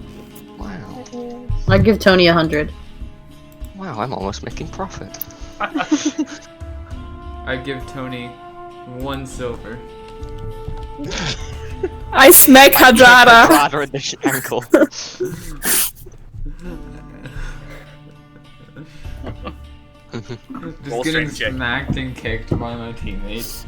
Wow. That is- I'd give Tony 100. Wow, I'm almost making profit. I give Tony 1 silver. I smack Hadrada. Hadrada in the ankle. Just getting smacked and kicked by my teammates.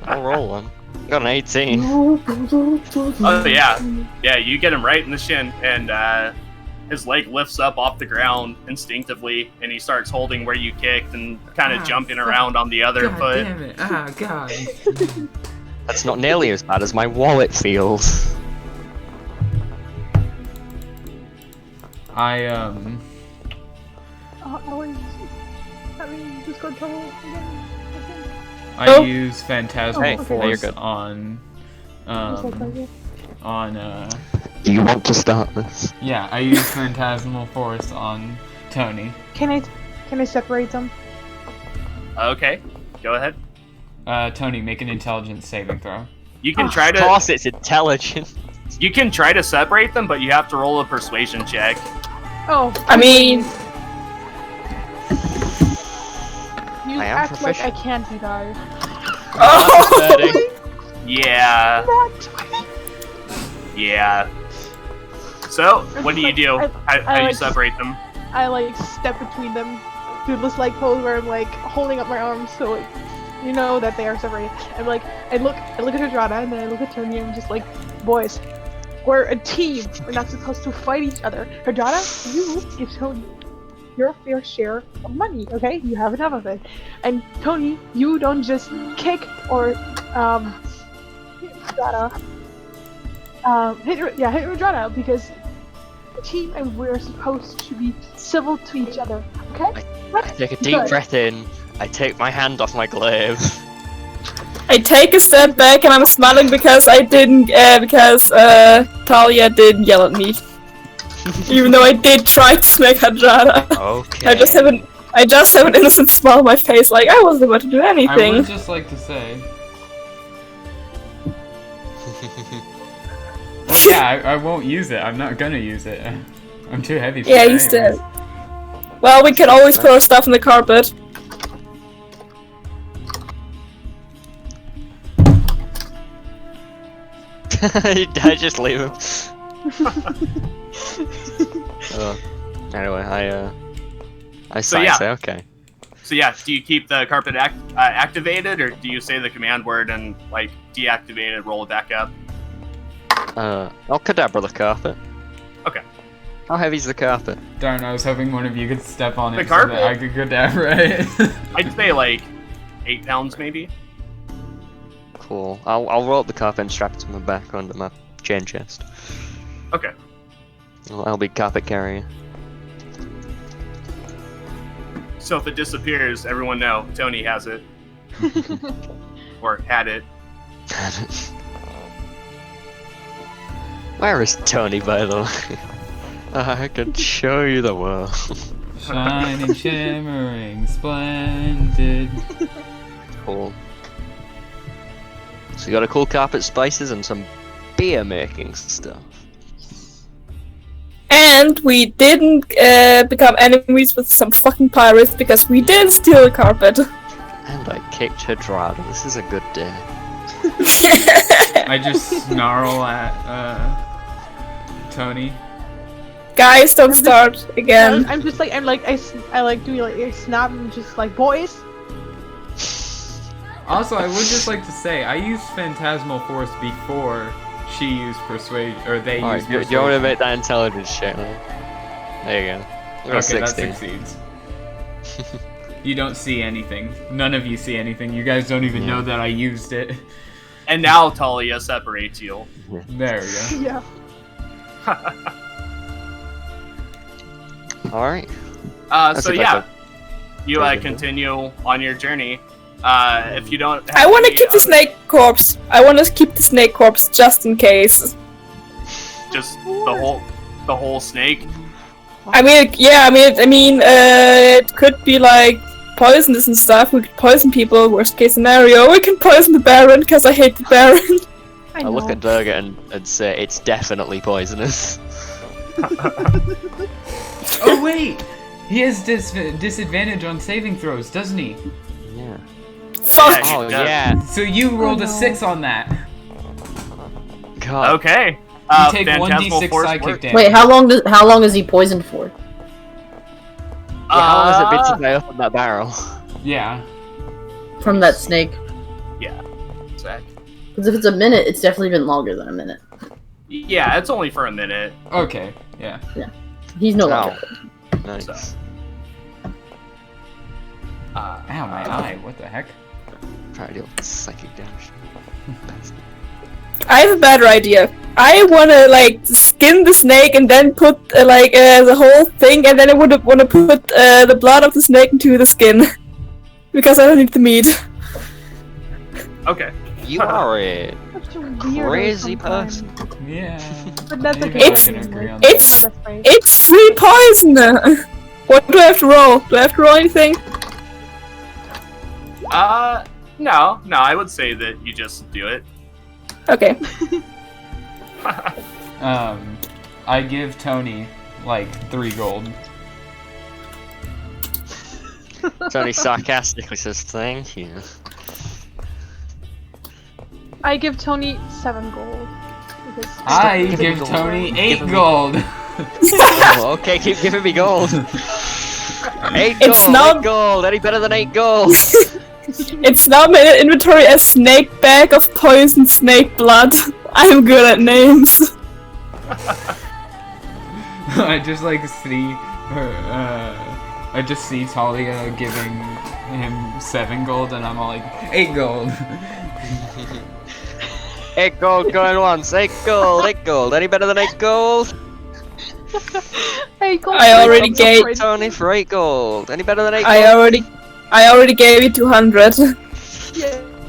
I'll roll one. Got an 18. Oh yeah, you get him right in the shin, and his leg lifts up off the ground instinctively, and he starts holding where you kicked and kind of jumping around on the other foot. Damn it! Ah, God. That's not nearly as bad as my wallet feels. I mean, just got trouble again. I use Phantasmal Hey, you're Force good. on Do you want to start this? yeah, I use Phantasmal Force on Tony. Can I separate them? Okay, go ahead. Tony, make an intelligence saving throw. You can try Of to course it's intelligent. you can try to separate them, but you have to roll a persuasion check. Oh, I mean, you I am act like proficient. I can't be guys. oh, Yeah, Not yeah. So, what do you do? How do you like- separate them? I like step between them, do this like pose where I'm like holding up my arms so like you know that they are separated. I'm like I look at Hadrada and then I look at Tony and I'm just like, boys, we're a team. We're not supposed to fight each other. Hadrada, you give Tony your fair share of money, okay? You have enough of it. And Tony, you don't just kick or hit Hadrada. Hit Hadrada because we're a team and we're supposed to be civil to each other, okay? I take a deep Good. breath in. I take my hand off my glaive. I take a step back and I'm smiling because I didn't, because Talia didn't yell at me. Even though I did try to smack Hadrada. Okay. I just have an innocent smile on my face, like I wasn't about to do I anything. would just like to say, well, yeah, I won't use it. I'm not gonna use it. I'm too heavy for Yeah, it he's anyways. dead. Well, we can always put our stuff on the carpet. I just leave him. Anyway, I So, sigh yeah. and say okay. So yeah, do you keep the carpet activated, or do you say the command word and like deactivate it, roll it back up? I'll cadabra the carpet. Okay. How heavy's the carpet? Darn, I was hoping one of you could step on The it so that I carpet? could cadabra it. I'd say like 8 pounds maybe. Cool. I'll roll up the carpet and strap it to my back under my chain chest. Okay. I'll be carpet carrier. So if it disappears, everyone know Tony has it. Or had it. Where is Tony, by the way? I could show you the world. Shining, shimmering, splendid. Cool. So you got a cool carpet, spices, and some beer making stuff. And we didn't become enemies with some fucking pirates because we did steal the carpet. And I kicked Hadrada. This is a good day. I just snarl at Tony. Guys, don't start again. I'm just like I like doing like a snap and just like boys. Also, I would just like to say I used Phantasmal Force before she used Persuade, or they Alright, used do Persuade. you want to make that intelligence check now? There you go. I got Okay, that 16. succeeds. You don't see anything. None of you see anything. You guys don't even know that I used it. And now Talia separates you. There we go. Yeah. Alright. So yeah, you continue on your journey. If you don't have I want to any keep the other- snake corpse. I want to keep the snake corpse just in case. just the whole snake. I mean, yeah, I mean, it could be like poisonous and stuff. We could poison people. Worst case scenario, we can poison the Baron because I hate the Baron. I I know. look at Durga and say it's definitely poisonous. Oh wait, He has disadvantage on saving throws, doesn't he? Yeah. Fuck! Yeah, Oh he does. yeah. So you rolled a no. 6 on that. God. Okay. You take Phantasmal 1d6 Force psychic work. damage. Wait, how long is he poisoned for? Yeah, how long has it been since I opened that barrel? Yeah. From that snake? Yeah. Exactly. Because if it's a minute, it's definitely been longer than a minute. Yeah, it's only for a minute. Okay, yeah. He's no Ow. longer. Nice. So. Ow, my eye, what the heck? Try to deal with psychic damage. I have a better idea. I wanna like skin the snake and then put the whole thing, and then I would wanna put the blood of the snake into the skin because I don't need the meat. Okay. You are a Such a weirdo crazy sometimes. person. Yeah. But that's Maybe okay. I It's- can agree on it's- That's right. It's free poison. What do I have to roll? Do I have to roll anything? No, I would say that you just do it. Okay. I give Tony like 3 gold. Tony sarcastically says thank you. I give Tony 7 gold. Because I give me give gold. Tony Give 8 me- gold. Oh, okay, keep giving me gold. 8 gold, It's not- 8 gold, any better than 8 gold? It's now my inventory as snake bag of poison snake blood. I'm good at names. I just like see I just see Talia giving him 7 gold and I'm all like 8 gold. 8 gold going once, 8 gold, 8 gold, any better than 8 gold? Hey, gold I already gold gave- gold. Tony for 8 gold, any better than 8 I gold? already gave you 200. Yeah,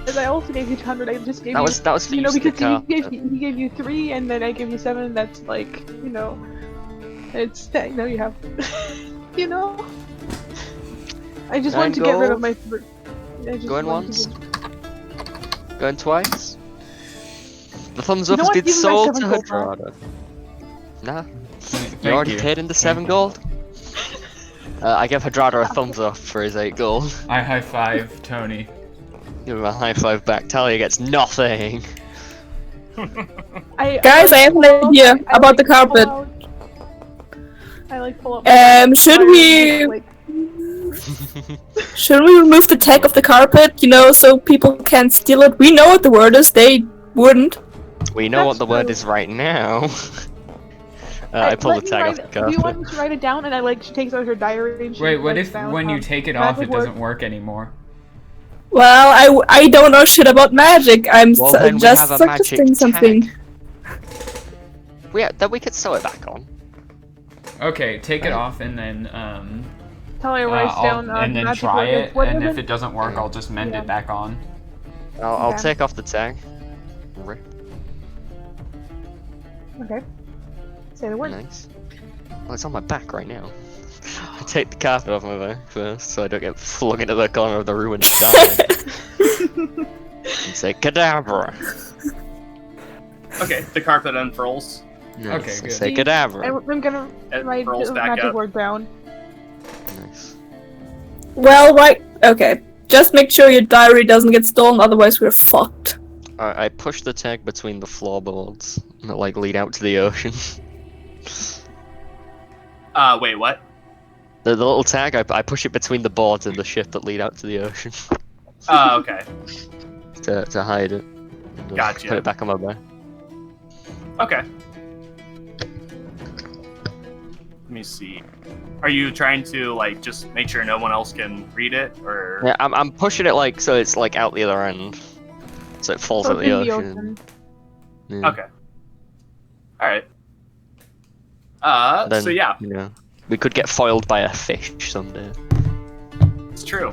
and I also gave you 200. I just gave That you. was for You know, use of the because car. he gave you 3, and then I gave you 7. That's like, you know, it's that. No, you have. You know. I just wanted to get rid of gold. my. I just Going wanted once. to Going twice? The thumbs You up know has what? been Give me my sold 7 to gold back. Hadrada. Nah, Thank you already you. paid in the 7 gold? I give Hadrada a thumbs up for his 8 gold. I high five Tony. Give him a high five back. Talia gets nothing. Guys, I have an idea about the carpet. I like pull up. Should we- Like, Should we remove the tag of the carpet, so people can't steal it? We know what the word is, they wouldn't. We know what That's the word true. is right now. I pull the let me tag write off the it- Do you want carpet. me to write it down? And I she takes out her diary and she Wait, what writes if down, when you take it off it magic word. doesn't work anymore? Well, I don't know shit about magic. I'm Well, then we just have a magic suggesting something. Then we could sew it back on. Okay, take it Right. off and then Talia writes down and then magic try word. it, What and is if it doesn't work, I'll just mend Yeah. it back on. I'll Okay. take off the tag. Rip. Okay. Say the word. Nice. Well, it's on my back right now. I take the carpet off my back first, so I don't get flung into the corner of the room and die. And say cadabra. Okay, the carpet unfurls. Nice. Okay, I good. say cadabra. I'm gonna It write rolls the back magic up. word down. Nice. Well, right. Okay. Just make sure your diary doesn't get stolen, otherwise we're fucked. I push the tag between the floorboards that lead out to the ocean. Wait, what? The little tag, I push it between the boards in the ship that lead out to the ocean Okay. to hide it. And, Gotcha. Put it back on my back. Okay. Let me see. Are you trying to just make sure no one else can read it, or? Yeah, I'm pushing it so it's out the other end, so it falls So at it's the in the ocean. ocean. Yeah. Okay. All right. Then, So yeah, we could get foiled by a fish someday. it's true.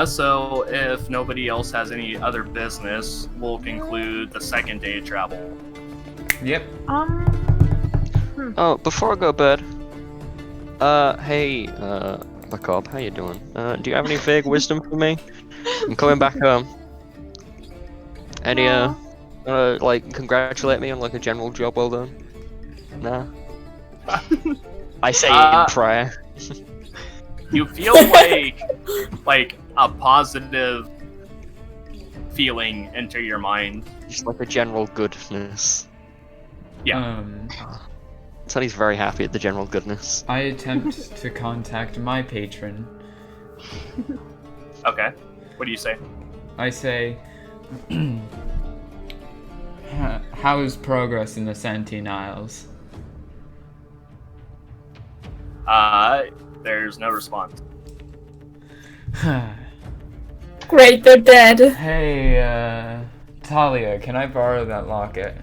So if nobody else has any other business, we'll conclude the second day of travel. Yep. Oh, before I go to bed, hey, Macabre, how you doing? Do you have any vague wisdom for me? I'm coming back home. Any, congratulate me on, a general job well done? Nah? I say Uh, in prayer. You feel like a positive feeling enter your mind. Just like a general goodness. Yeah. Sonny's very happy at the general goodness. I attempt to contact my patron. Okay. What do you say? I say, how is progress in the Santine Isles? There's no response. Great, they're dead. Hey, Talia, can I borrow that locket?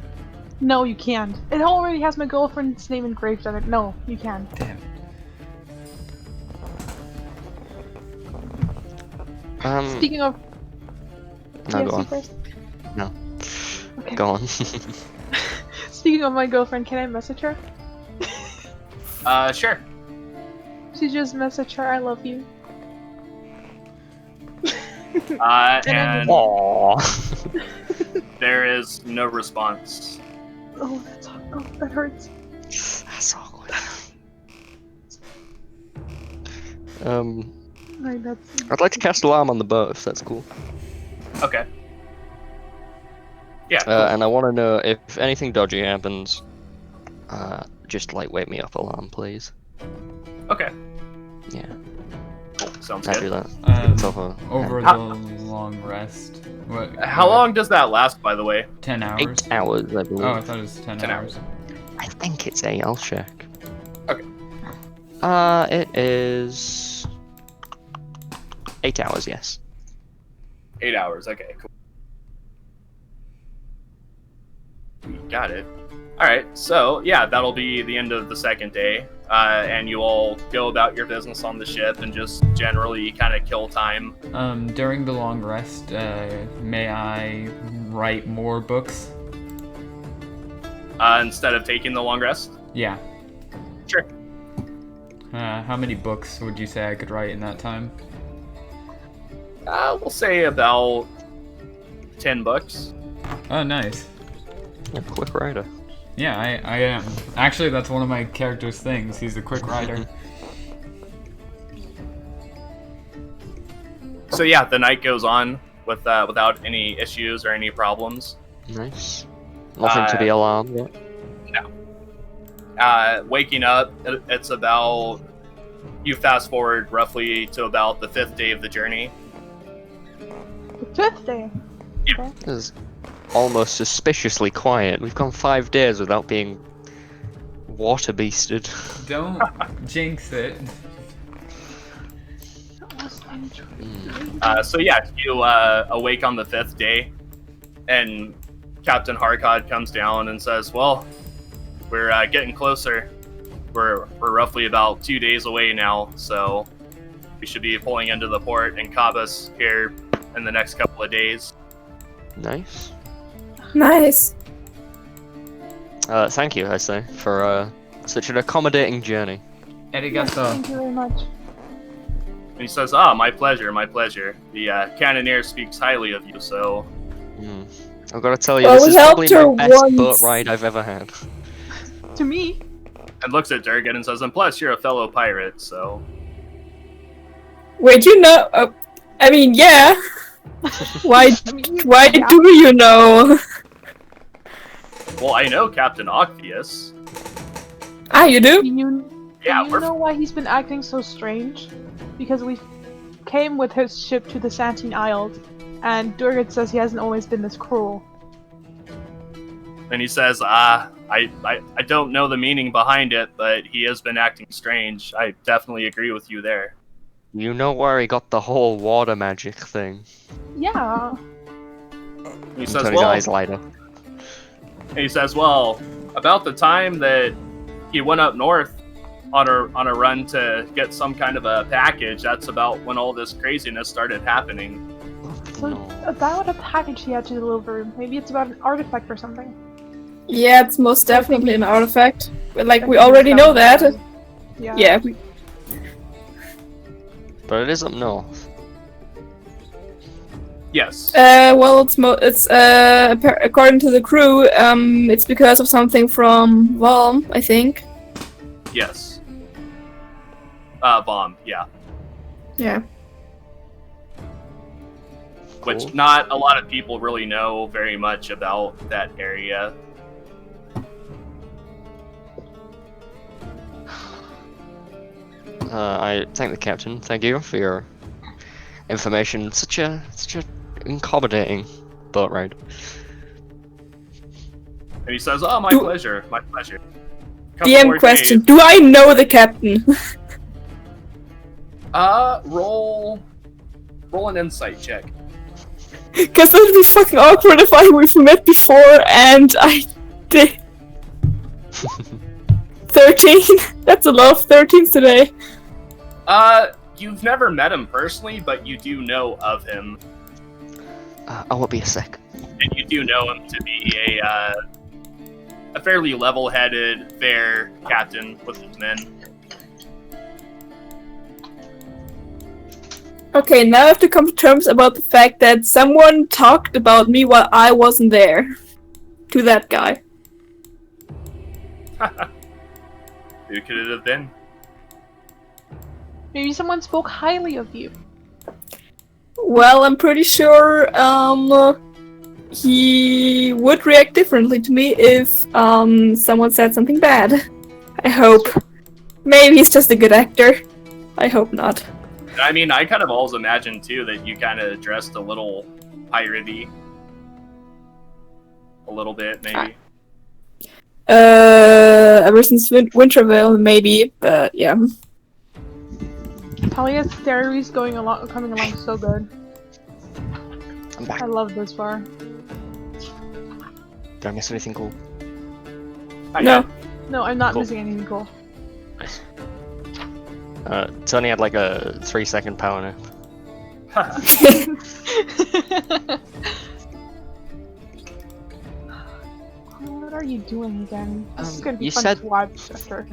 No, you can't. It already has my girlfriend's name engraved on it. No, you can't. Damn it. Speaking of... No, go on. First? No. Okay. Go on. Speaking of my girlfriend, can I message her? Sure. She just messaged her, I love you. And Aww. there is no response. Oh, that hurts. That's awkward. Right, that's... I'd like to cast alarm on the boat if that's cool. Okay. Yeah. And I want to know if anything dodgy happens. Just like wake me up, alarm, please. Okay. Yeah, Sounds I do good. that. It's over. Over How- the long rest. What? How long does that last, by the way? 10 hours? 8 hours, I believe. Oh, I thought it was 10 10 hours. I think it's 8. I'll check. Okay. It is 8 hours. Yes. 8 hours. Okay, cool. Got it. Alright, so yeah, that'll be the end of the second day. And you all go about your business on the ship and just generally kind of kill time. During the long rest, may I write more books? Instead of taking the long rest. Yeah. Sure. How many books would you say I could write in that time? We'll say about 10 books. Oh, nice. A quick rider. Yeah, I am. Actually, that's one of my character's things. He's a quick writer. So yeah, the night goes on without any issues or any problems. Nice. Nothing to be alarmed yet. Waking up, it's about... You fast forward roughly to about the 5th day of the journey. The 5th day. Yeah. This is almost suspiciously quiet. We've gone 5 days without being water beasted. Don't jinx it. So yeah, you awake on the 5th day, and Captain Harkod comes down and says, "Well, we're getting closer. We're roughly about 2 days away now, so we should be pulling into the port in Cabas here in the next couple of days." Nice. Nice. Thank you, I say, for such an accommodating journey. Arigato. Thank you very much. And he says, "Ah, my pleasure, my pleasure. The cannoneer speaks highly of you, so..." I've got to tell you, Well, this we is probably helped my her best once. boat ride I've ever had. To me? And looks at Durgan and says, "And plus, you're a fellow pirate, so..." Wait, you know? I mean, yeah. Why? Why yeah. do you know? Well, I know Captain Octavius. Ah, you do? Yeah, you know why he's been acting so strange? Because we came with his ship to the Santine Isles, and Durgan says he hasn't always been this cruel. And he says, I don't know the meaning behind it, but he has been acting strange. I definitely agree with you there." You know where he got the whole water magic thing? Yeah. And he says, Tony's well, eyes light up. About the time that he went up north on a run to get some kind of a package, that's about when all this craziness started happening. So about a package he had to deliver. Maybe it's about an artifact or something. Yeah, it's most definitely an artifact. But like, we already know that. Yeah. Yeah. But it is up north. Yes. Well, it's according to the crew, it's because of something from Valm, I think. Yes. bomb, yeah. Yeah. Which Cool. not a lot of people really know very much about that area. I thank the captain. Thank you for your information. Such a accommodating boat ride. And he says, "Oh, my Do- pleasure, my pleasure." Couple DM more question: days. do I know the captain? Roll an insight check. Because it would be fucking awkward if we've met before and I did 13. That's a lot of 13s today. You've never met him personally, but you do know of him, I won't be a sec. and you do know him to be a fairly level-headed, fair captain with his men. Okay, now I have to come to terms about the fact that someone talked about me while I wasn't there. To that guy. Who could it have been? Maybe someone spoke highly of you. Well, I'm pretty sure he would react differently to me if someone said something bad. I hope. Maybe he's just a good actor. I hope not. I mean, I kind of always imagined too that you kind of dressed a little piratey, a little bit maybe. Ever since Winterville, maybe, but yeah. Talia's theory's coming along so good. I'm back. I love this far. Did I miss anything cool? No. No, I'm not Cool. missing anything cool. Nice. Tony had like a 3-second power nap. What are you doing again? This is gonna be you fun said- to watch after.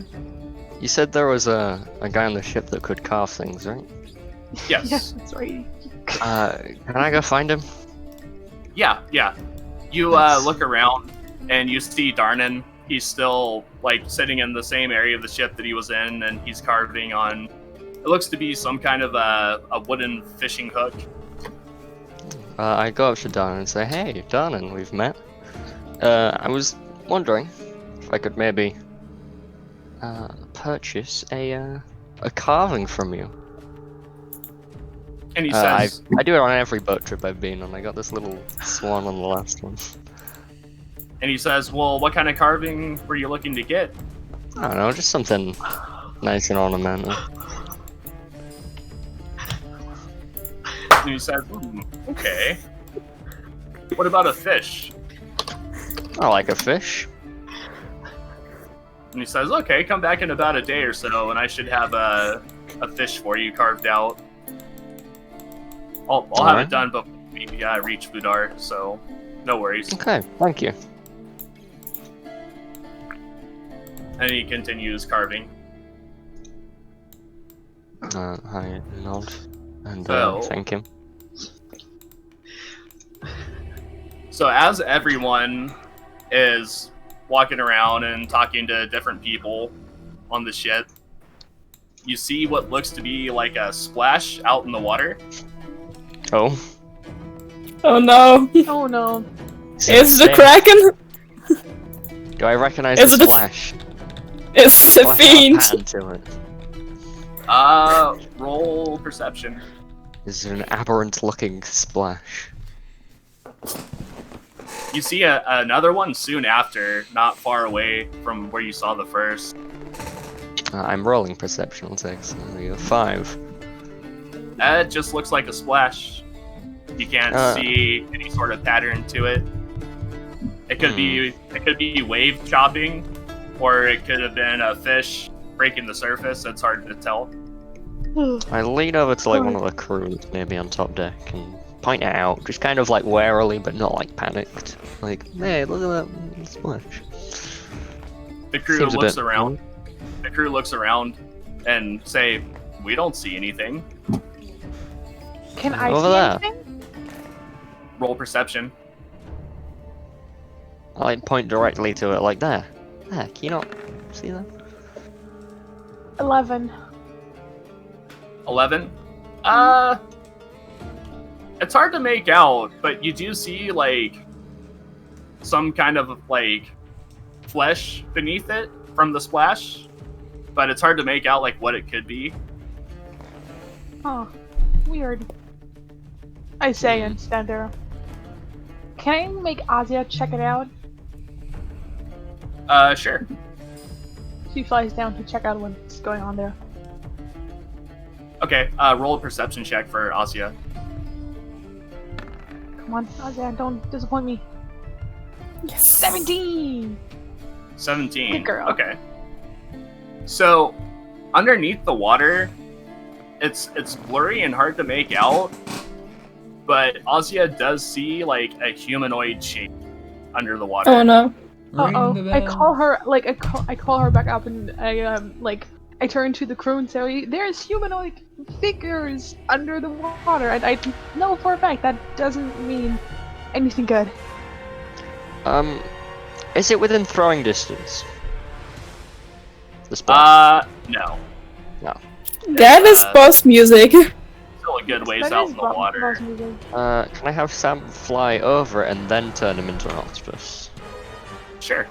You said there was a guy on the ship that could carve things, right? Yes. Yes, that's right. Can I go find him? Yeah. You Nice. look around and you see Darnan. He's still like sitting in the same area of the ship that he was in, and he's carving on. It looks to be some kind of a wooden fishing hook. I go up to Darnan and say, "Hey, Darnan, we've met. I was wondering if I could maybe purchase a carving from you." And he I says, do it on every boat trip I've been on. I got this little swan on the last one. "Well, what kind of carving were you looking to get?" I don't know, just something nice and ornamental. And he says, "Okay. What about a fish?" I like a fish. And he says, "Okay, come back in about a day or so, and I should have a fish for you carved out. I'll have Alright. it done before we reach Budar, so no worries." Okay, thank you. And he continues carving. I nod and So- thank him. So as everyone is walking around and talking to different people on the ship, you see what looks to be like a splash out in the water. Oh, Oh no. Oh no. Is the Damn. Kraken? Do I recognize Is the it a- splash? It's the Splash out a fiend. pattern to it. Roll perception. Is it an aberrant-looking splash? You see another one soon after, not far away from where you saw the first. I'm rolling perception. I'll take 5. It just looks like a splash. You can't see any sort of pattern to it. It could be wave chopping, or it could have been a fish breaking the surface. It's hard to tell. I lean over to like one of the crew that's maybe on top deck and point it out, just kind of like warily, but not like panicked. Like, hey, look at that splash. The crew Seems a looks bit- around. The crew looks around and say, "We don't see anything." Can I Over see there. anything? Roll perception. I like point directly to it, like there. There, can you not see that? 11. 11. It's hard to make out, but you do see like some kind of like flesh beneath it from the splash, but it's hard to make out like what it could be. Oh, weird. I say and stand there. Can I make Azia check it out? Sure. She flies down to check out what's going on there. Okay, roll a perception check for Asia. Come on, Azia, don't disappoint me. Yes. 17! 17. Good girl. Okay. So, underneath the water, it's blurry and hard to make out, but Asia does see like a humanoid shape under the water. Oh no. Uh-oh. I call her, like, I call her back up and I turn to the crew and say, there's humanoid figures under the water, and I know for a fact that doesn't mean anything good. Is it within throwing distance? The spot? No. No. That is boss music. Still a good ways That out is in the boss water. music. Can I have Sam fly over and then turn him into an octopus? Sure.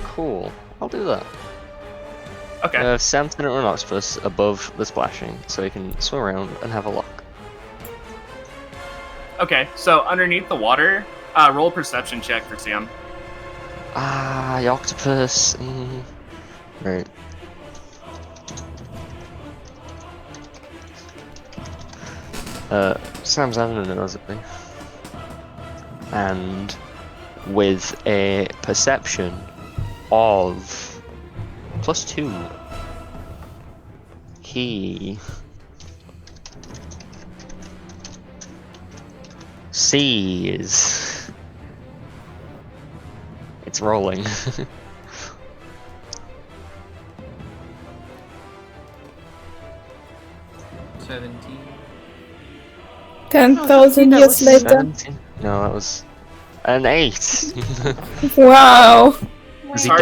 Cool. I'll do that. Okay. Sam turn into an octopus above the splashing, so he can swim around and have a look. Okay, so underneath the water, roll a perception check for Sam. Ah, the octopus. Right. Sam's having a nosebleed. And with a perception of +2, he sees. It's rolling. 17. 10,000 years later. 17? No, that was an 8. Wow. Does It's he hard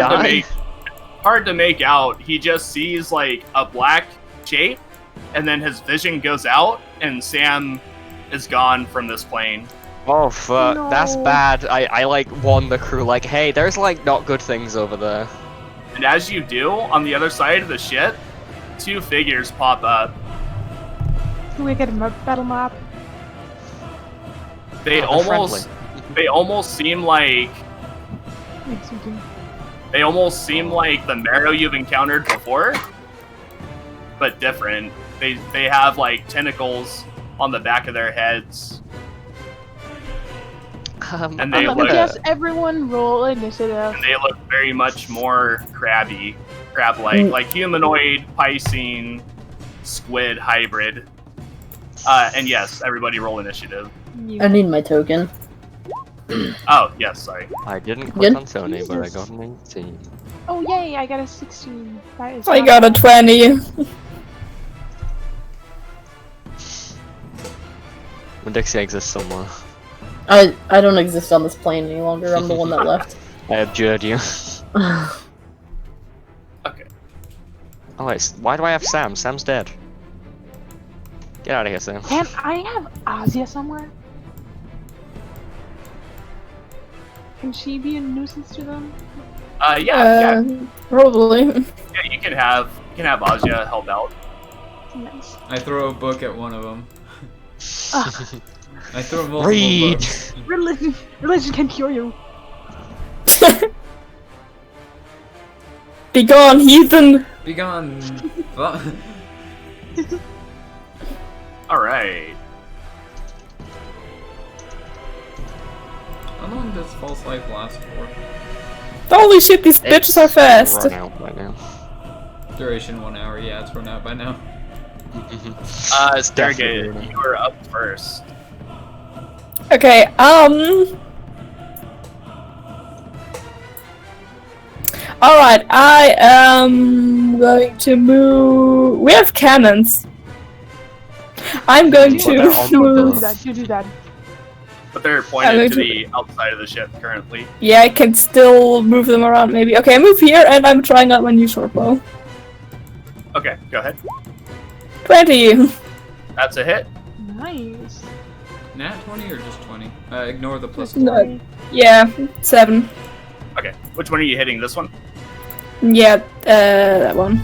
to die? make out. He just sees like a black shape, and then his vision goes out, and Sam is gone from this plane. Oh fuck, No. that's bad. I like warn the crew like, hey, there's like not good things over there. And as you do, on the other side of the ship, 2 figures pop up. Can we get a battle map? They Oh, they're they almost seem like Yes, we do. they almost seem like the Marrow you've encountered before, but different. They have like tentacles on the back of their heads. And they I'm look- gonna- Yes, everyone roll initiative. And they look very much more crab-like, like humanoid, Piscine, squid hybrid. And yes, everybody roll initiative. I need my token. Oh, yes, sorry. I didn't click Good. on Tony, but I got an 18. Oh yay, I got a 16. That is I not got a bad. 20. When Dixie exists somewhere. I don't exist on this plane any longer. I'm the one that left. I abjured you. Okay. Oh wait, why do I have Sam? Sam's dead. Get out of here, Sam. Can I have Azia somewhere? Can she be a nuisance to them? Yeah, Probably. yeah, you can have Asia help out. Nice. I throw a book at one of them. Ah, I throw multiple Read! books. religion can cure you. Be gone, heathen! Be gone. All right. How long does false life last for? Holy shit, these bitches are fast! Run out by now. Duration 1 hour. Yeah, it's run out by now. Stargate, definitely. you are up first. Okay, Alright, I am going to move. We have cannons. I'm going Do they're all to do move. that. Do that. But they're I'm pointed going to to- the outside of the ship currently. Yeah, I can still move them around maybe. Okay, I move here and I'm trying out my new short bow. Okay, go ahead. 20. That's a hit. Nice. Nat 20 or just 20? Ignore the plus No. 4. Yeah, 7. Okay. Which one are you hitting? This one? Yeah, that one.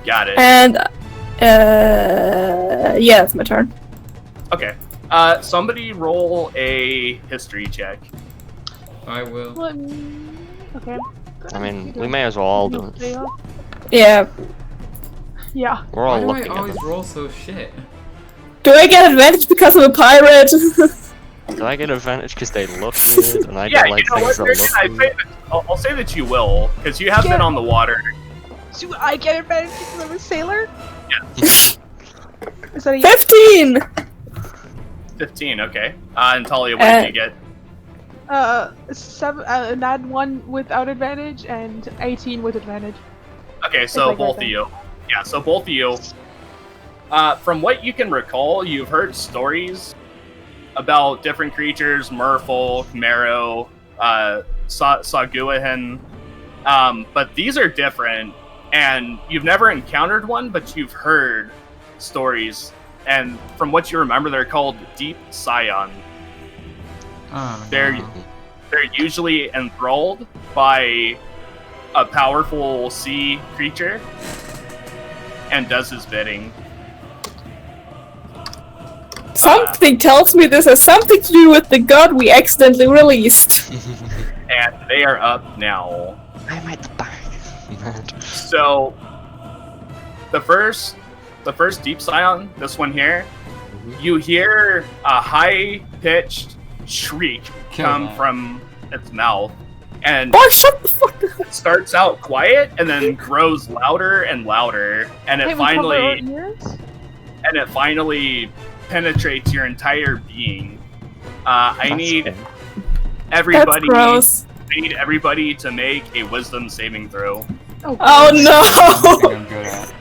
Got it. And, yeah, it's my turn. Okay. Somebody roll a history check. I will. Let me... Okay. I mean, we may as well all do it. Yeah. Yeah. We're Why all do I looking at always them. roll so shit? Do I get advantage because I'm a pirate? Do I get advantage because they look good and I Yeah, don't like you know what? things that look good? I'll say that you will, because you have been on the water. Do I get advantage because I'm a sailor? Yeah. Is that a 15! 15, okay. And Talia, what did you get? 7, add 1 without advantage and 18 with advantage. Okay, so like both that of you. Yeah, so both of you. From what you can recall, you've heard stories about different creatures, merfolk, marrow, Saguahan, but these are different, and you've never encountered one, but you've heard stories, and from what you remember, they're called deep scions. Oh, They're no. they're usually enthralled by a powerful sea creature and does his bidding. Something tells me this has something to do with the god we accidentally released. And they are up now. I'm at the back. Mad. So the first deep scion, this one here, you hear a high-pitched shriek Kill come that. from its mouth, and Boy, shut the fuck up! it starts out quiet and then grows louder and louder, and Hey, it we cover our finally ears? penetrates your entire being. I That's need good. That's everybody. gross. I need everybody to make a wisdom saving throw. Oh, Oh Something no! I'm good at.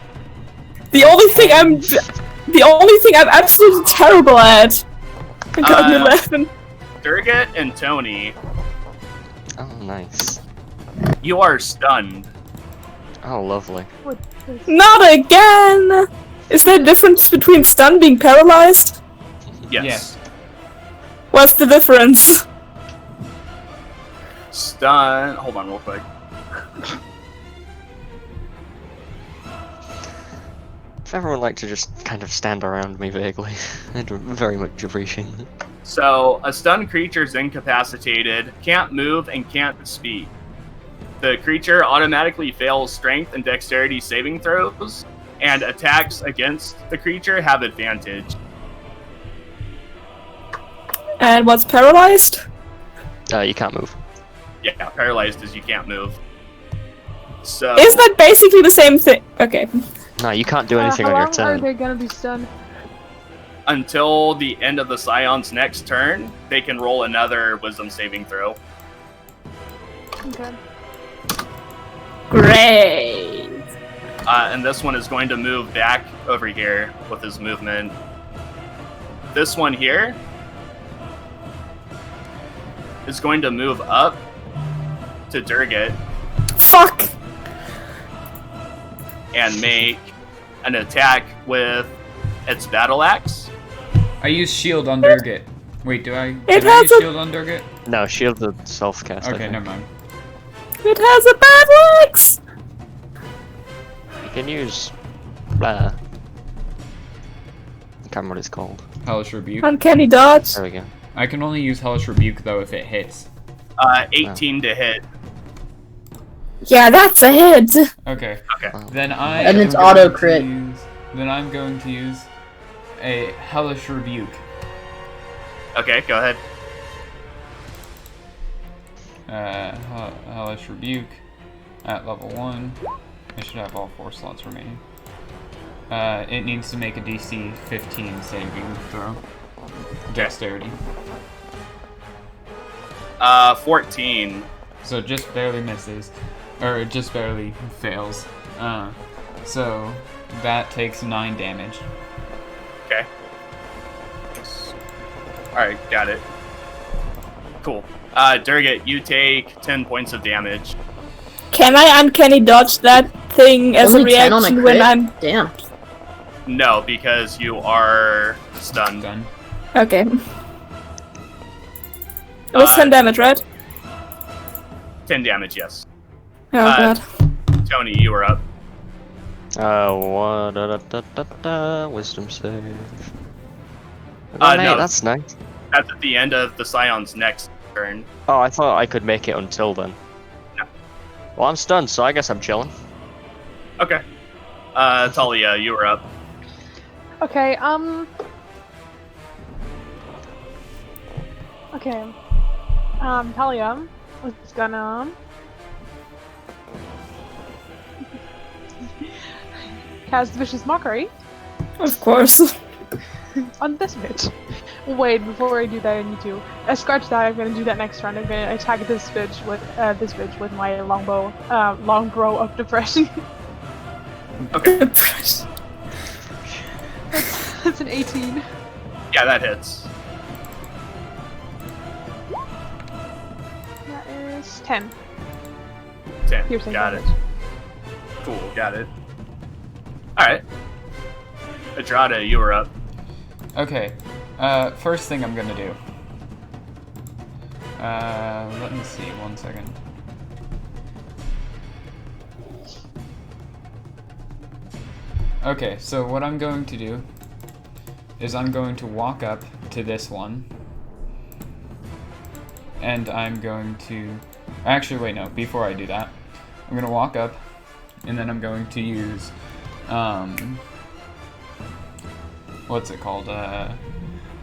The only thing I'm absolutely terrible at. I got an 11. Durgat and Tony, Oh, nice. you are stunned. Oh, lovely. what is- Not again! Is there a difference between stun being paralyzed? Yes. Yes. What's the difference? Stun. Hold on, real quick. If everyone would like to just kind of stand around me vaguely, I'd very much appreciate it. So, a stunned creature is incapacitated, can't move, and can't speak. The creature automatically fails strength and dexterity saving throws, and attacks against the creature have advantage. And what's paralyzed? You can't move. Yeah, paralyzed is you can't move. So, Isn't that basically the same thing? Okay. No, you can't do anything how on your long are turn. they gonna be stunned? until the end of the Scion's next turn, they can roll another wisdom saving throw. Okay. Great. And this one is going to move back over here with his movement. This one here is going to move up to Durgat Fuck. and make an attack with its battle axe. I use shield on Durgat. Wait, do I? It Can I has use a- shield on Durgat? No, shield the self-cast. I Okay, think. never mind. It has a battle axe. You can use... I can't remember what it's called. Hellish Rebuke. Uncanny dodge. There we go. I can only use Hellish Rebuke though if it hits. 18 to hit. Yeah, that's a hit. Okay. Okay. Wow. Then I. And am it's going auto to crit. then I'm going to use a Hellish Rebuke. Okay, go ahead. Hellish Rebuke at level 1. I should have all 4 slots remaining. It needs to make a DC 15 saving throw. Dexterity. 14. So it just barely misses. Or it just barely fails. So that takes 9 damage. Okay. Alright, got it. Cool. Durgat, you take 10 points of damage. Can I uncanny dodge that thing as a Only 10 on a reaction when crit? I'm... Damn. No, because you are stunned. Done. Okay. It was 10 damage, right? 10 damage, yes. Oh Uh, god. Tony, you were up. Wisdom save. No. Mate, that's nice. That's at the end of the Scion's next turn. Oh, I thought I could make it until then. No. Well, I'm stunned, so I guess I'm chilling. Okay. Talia, you were up. Okay, Okay. Talia was gonna cast Vicious Mockery Of course. on this bitch. Wait, before I do that, I need to scratch that. I'm gonna do that next round. I'm gonna attack this bitch with my longbow of depression. Okay. That's an 18. Yeah, that hits. That is 10. 10. Piercing Got it. damage. Cool, got it. Alright. Adrada, you were up. Okay. First thing I'm gonna do. Let me see. 1 second. Okay, so what I'm going to do is I'm going to walk up to this one. And I'm going to... Actually, wait, no. Before I do that, I'm going to walk up, and then I'm going to use... What's it called?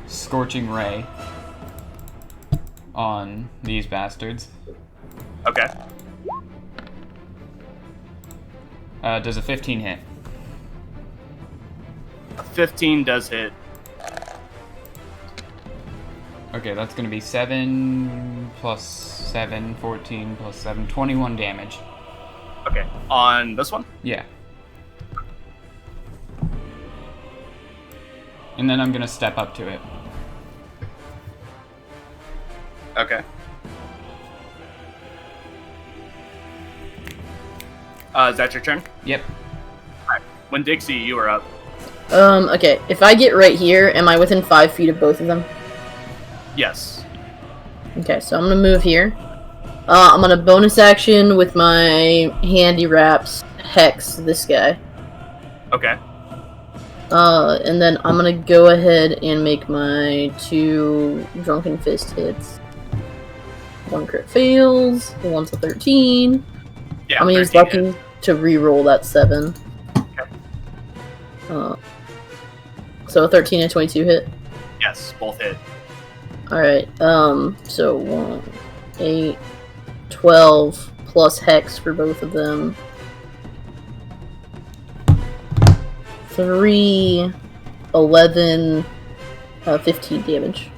Scorching Ray on these bastards. Okay. Does a 15 hit? 15 does hit. Okay, that's gonna be 7 plus 7, 14 plus 7, 21 damage. Okay. On this one? Yeah. And then I'm gonna step up to it. Okay. Is that your turn? Yep. Alright. When Dixie, you were up. Okay. If I get right here, am I within 5 feet of both of them? Yes. Okay, so I'm gonna move here. I'm gonna bonus action with my handy wraps hex this guy. Okay. And then I'm gonna go ahead and make my 2 drunken fist hits. 1 crit fails, 1's a 13. Yeah, I'm gonna use 13 lucky to re-roll that 7. Okay. So a 13 and 22 hit. Yes, both hit. Alright, so 1, 8, 12 plus hex for both of them. 3, 11, 15 damage.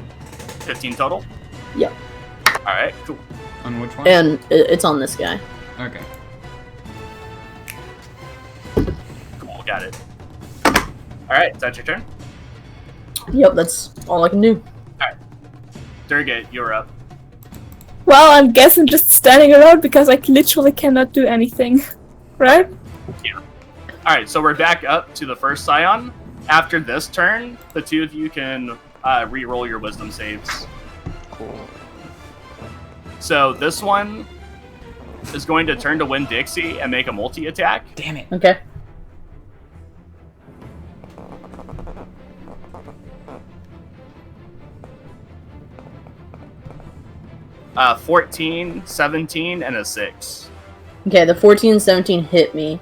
15 total? Yep. Alright, cool. On which one? And it's on this guy. Okay. Cool, got it. Alright, is that your turn? Yep, that's all I can do. Durgate, you're up. Well, I'm guessing just standing around because I literally cannot do anything. Right? Yeah. Alright, so we're back up to the first Scion. After this turn, the two of you can re-roll your wisdom saves. Cool. So this one is going to turn to Winn-Dixie and make a multi-attack. Damn it. Okay. Uh, 14, 17, and a 6. Okay, the 14 and 17 hit me.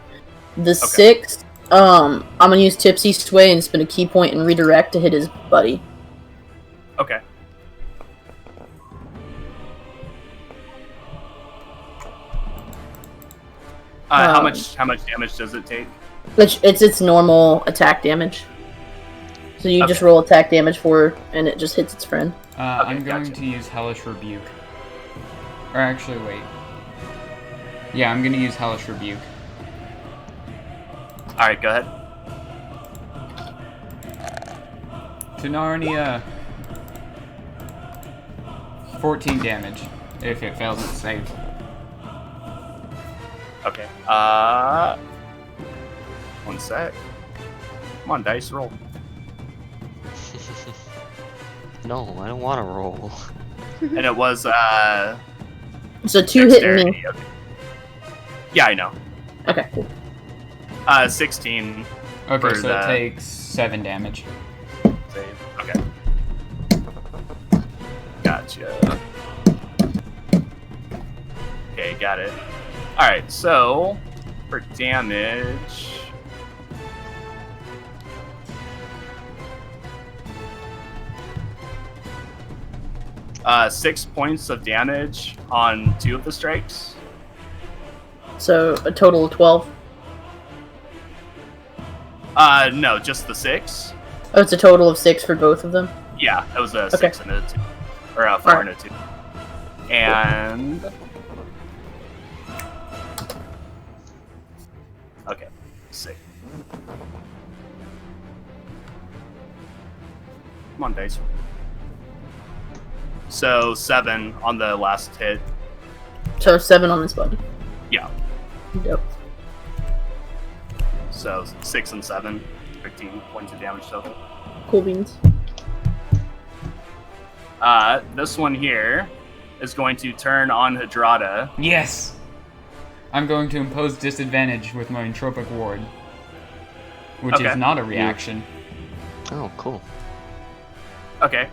The 6, I'm gonna use Tipsy Sway and spin a key point and redirect to hit his buddy. Okay. How much damage does it take? Which it's its normal attack damage. So you just roll attack damage for it, and it just hits its friend. I'm going gotcha. to use Hellish Rebuke. Or actually, wait. Yeah, I'm gonna use Hellish Rebuke. Alright, go ahead. To Narnia. 14 damage, if it fails its save. Okay. One sec. Come on, dice, roll. No, I don't want to roll. And it was, So 2 hitting me. Okay. Yeah, I know. Okay, cool. 16. Okay, For so the- it takes 7 damage. Save. Okay. Gotcha. Okay, got it. Alright, so for damage. Uh, 6 points of damage on 2 of the strikes. So a total of 12. No, just the 6. Oh, it's a total of 6 for both of them? Yeah, it was a Okay. 6 and a 2. Or a 4 and a 2. And... Okay, sick. Come on, dice. So 7 on the last hit. So 7 on this button. Yeah. Yep. So 6 and 7. 15 points of damage total. Cool beans. This one here is going to turn on Hadrada. Yes! I'm going to impose disadvantage with my entropic ward. Which Okay. is not a reaction. Oh, cool. Okay.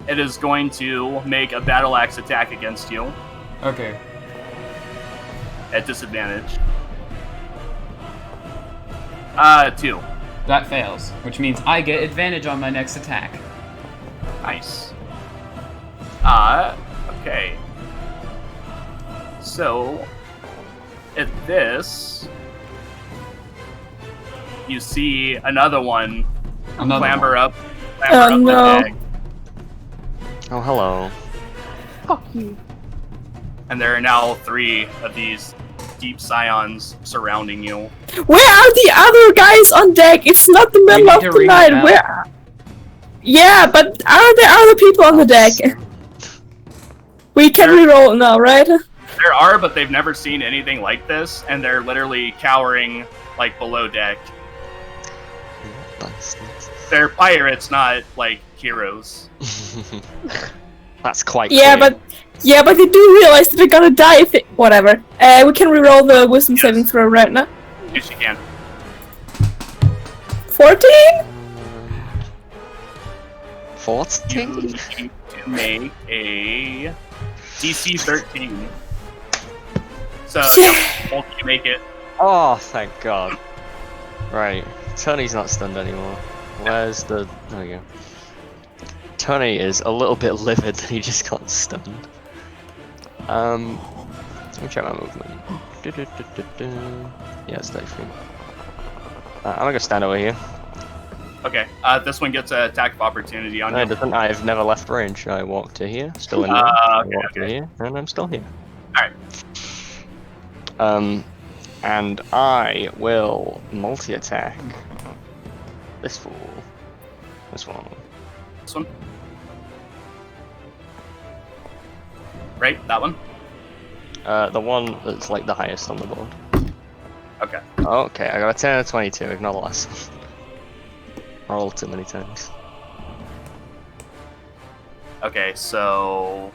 It is going to make a battle axe attack against you Okay. at disadvantage. 2. That fails, which means I get advantage on my next attack. Nice. Okay. So, at this, you see another one Another clamber one. up Oh, no. the deck, Oh, hello. Fuck you. and there are now 3 of these deep scions surrounding you. Where are the other guys on deck? It's not the middle need of to the ring night. the bell. Where? Yeah, but are there other people on the deck? We can reroll now, right? There are, but they've never seen anything like this, and they're literally cowering, like, below deck. Bastards. They're pirates, not, like, heroes. That's quite Yeah, clear. but they do realize that they're gonna die if they. Whatever. We can reroll the wisdom saving throw right now. Yes, you can. 14. 14? You need to make a DC 13. So, both of you make it. Oh, thank God. Right. Tony's not stunned anymore. Where's the... There we go. Tony is a little bit livid that he just got stunned. Let me check my movement. Yeah, it's 33. I'm gonna go stand over here. Okay, this one gets an attack of opportunity on No, you. it doesn't. I've never left range. I walked to here, still in range. I walked to here, and I'm still here. Alright. And I will multi-attack this fool. This one. This one. Right, that one? The one that's like the highest on the board. Okay. Okay, I got a 10 and a 22. Ignore the last one. Rolled too many times. Okay, so...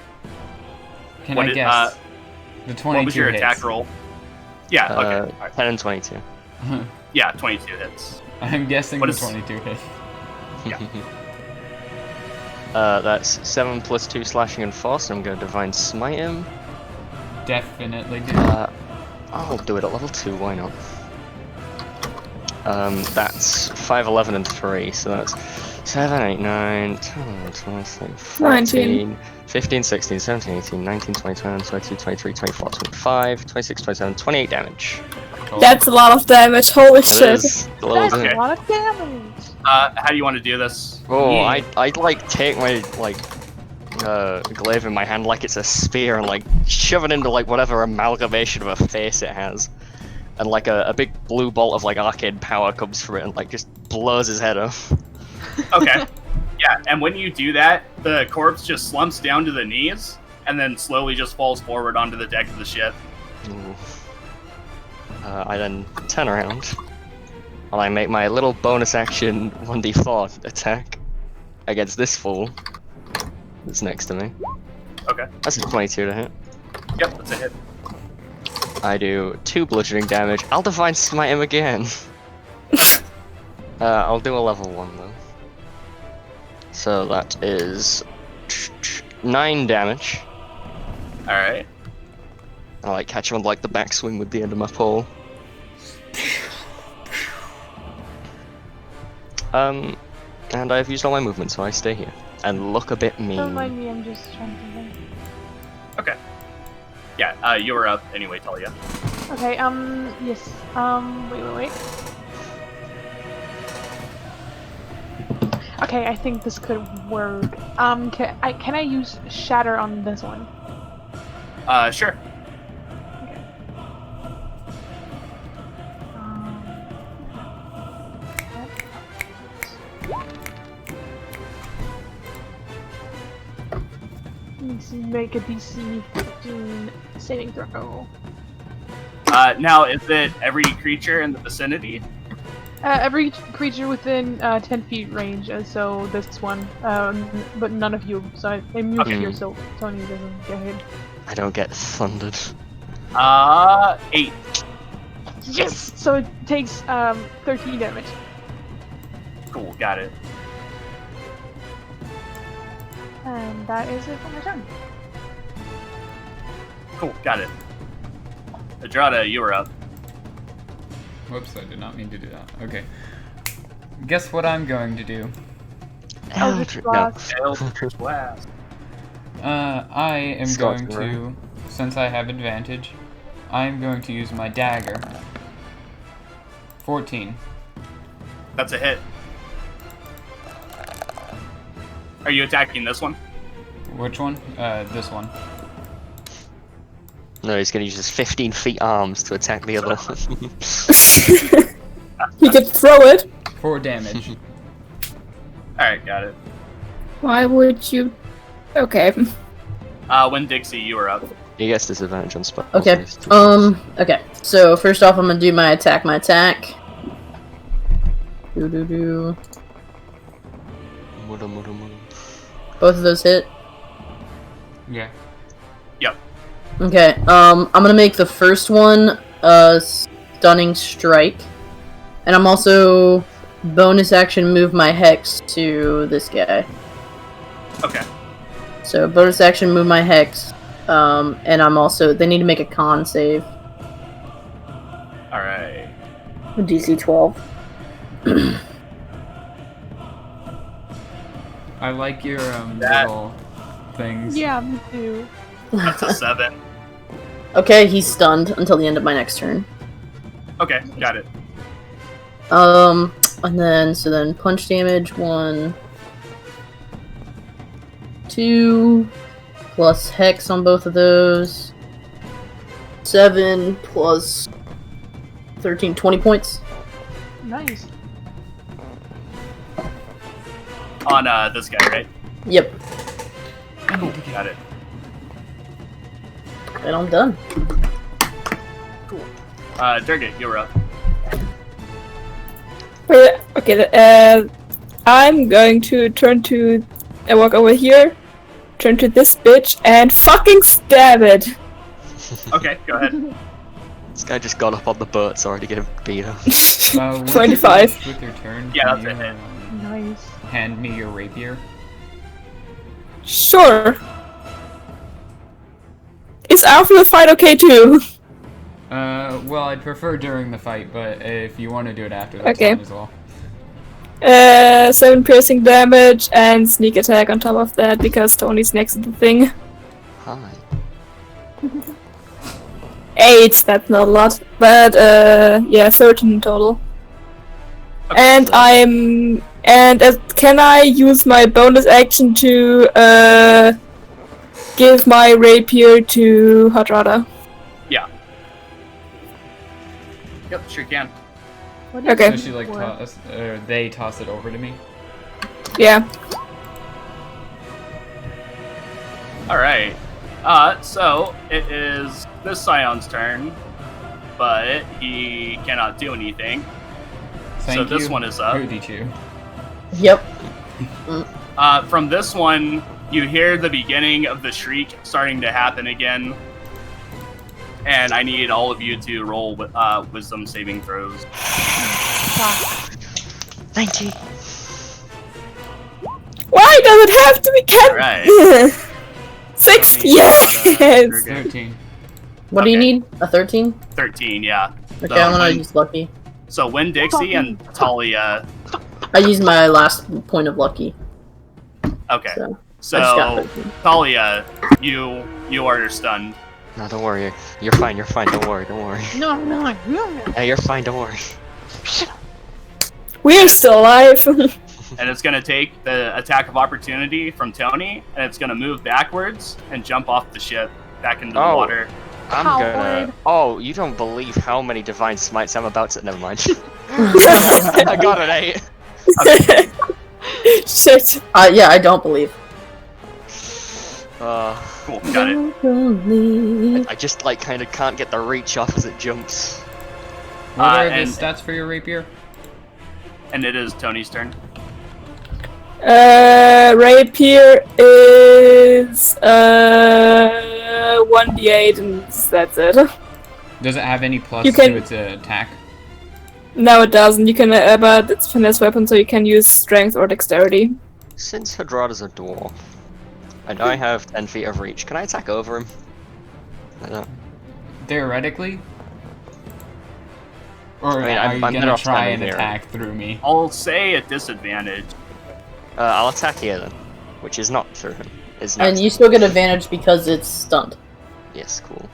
Can What I did- guess? The 22 what was your hits. attack roll? Yeah, okay. Alright. 10 and 22. Yeah, 22 hits. I'm guessing What the is- 22 hits. Yeah. That's 7 plus 2 slashing and force. I'm going to divine smite him. Definitely do. I'll do it at level 2. Why not? That's 5, 11, and 3. So that's 7, 8, 9, 10, 12, 13, 14, 15, 16, 17, 18, 19, 20, 21, 22, 23, 24, 25, 26, 27, 28 damage. Cool. That's a lot of damage. Holy It shit. is a little That's bit. a lot of damage. How do you want to do this? Oh, Yeah. I'd like take my glaive in my hand like it's a spear and like shove it into like whatever amalgamation of a face it has, and like a big blue bolt of like arcane power comes from it and like just blows his head off. Okay. Yeah, and when you do that, the corpse just slumps down to the knees, and then slowly just falls forward onto the deck of the ship. Ooh. I then turn around while I make my little bonus action 1d4 attack against this fool that's next to me. Okay. That's a 22 to hit. Yep, that's a hit. I do 2 bludgeoning damage. I'll divine smite him again. I'll do a level 1 though. So that is 9 damage. Alright. I like catch him on like the backswing with the end of my pole. And I've used all my movement, so I stay here and look a bit mean. Don't mind me, I'm just trying to think. Okay. Yeah, you were up anyway, Talia. Okay, yes. Wait. Okay, I think this could work. Can I use Shatter on this one? Sure. Okay. Needs to make a DC 15 saving throw. Now, is it every creature in the vicinity? Every creature within 10 feet range, so this one, but none of you. So I moved Okay. here so Tony doesn't get hit. I don't get thundered. 8. Yes! So it takes 13 damage. Cool, got it. And that is it for my turn. Cool, got it. Adrada, you were up. Whoops, I did not mean to do that. Okay. Guess what I'm going to do? Eldritch Blast. Eldritch Blast. I am Scott's going right. to, since I have advantage, I am going to use my dagger. 14. That's a hit. Are you attacking this one? Which one? This one. No, he's gonna use his 15 feet arms to attack the other one. You could throw it. 4 damage. Alright, got it. Why would you? Okay. When Dixie, you were up. He gets disadvantage on spells. Okay. Okay. So first off, I'm gonna do my attack. Do. Both of those hit. Yeah. Yep. Okay. I'm gonna make the first one a stunning strike, and I'm also bonus action move my hex to this guy. Okay. So bonus action move my hex, and I'm also they need to make a con save. Alright. DC 12. I like your That- little things. Yeah, me too. That's a 7. Okay, he's stunned until the end of my next turn. Okay, got it. And then punch damage 1, 2, plus hex on both of those. 7 plus 13, 20 points. Nice. On this guy, right? Yep, Cool, got it. and I'm done. Durgit, you were up. Okay, I'm going to walk over here, turn to this bitch, and fucking stab it! Okay, go ahead. This guy just got up on the boat, it's already getting beat up. Once 25. you're finished with your turn, Yeah, can that's a you, hit. Nice. hand me your rapier? Sure. Is after the fight okay too? Well, I'd prefer during the fight, but if you want to do it after, that's Okay. fine as well. 7 piercing damage and sneak attack on top of that because Tony's next to the thing. Hi. 8, that's not a lot, but yeah, 13 in total. And can I use my bonus action to give my rapier to Hadrada? Yeah. Yep, sure can. What is Okay. So she like they toss it over to me. Yeah. Alright. So it is this Scion's turn, but he cannot do anything. Thank so this you. one is up. Rudy Chew. Yep. From this one, you hear the beginning of the shriek starting to happen again. And I need all of you to roll wisdom saving throws. 19. Why does it have to be cat? Alright. 6. Tony, Yes. 13. What do you Okay. need? A 13? 13, yeah. Okay, So I'm gonna when- use lucky. So Winn-Dixie and Talia. I used my last point of lucky. Okay. So, I just got So 13. Talia, you are stunned. No, don't worry. You're fine. You're fine. Don't worry. Don't worry. No, no, no. Yeah, you're fine. Don't worry. We're still alive. And it's gonna take the attack of opportunity from Tony, and it's gonna move backwards and jump off the ship back into the Oh. water. I'm Coward. gonna. Oh, you don't believe how many divine smites I'm about to. Never mind. I got an 8. Shit. Yeah, I don't believe. Cool, got it. I just like kind of can't get the reach off as it jumps. What are the and- stats for your rapier? And it is Tony's turn. Rapier is 1d8 and that's it. Does it have any plus You can- to its attack? No, it doesn't. You can, but it's finesse weapon, so you can use strength or dexterity. Since Hadrada's a dwarf, and I have 10 feet of reach, can I attack over him? I don't. Theoretically? Or I mean, are I'm you better gonna off try standing and there. attack through me? I'll say at disadvantage. I'll attack here then, which is not through him. Is And you still get advantage because it's stunned. Yes, cool.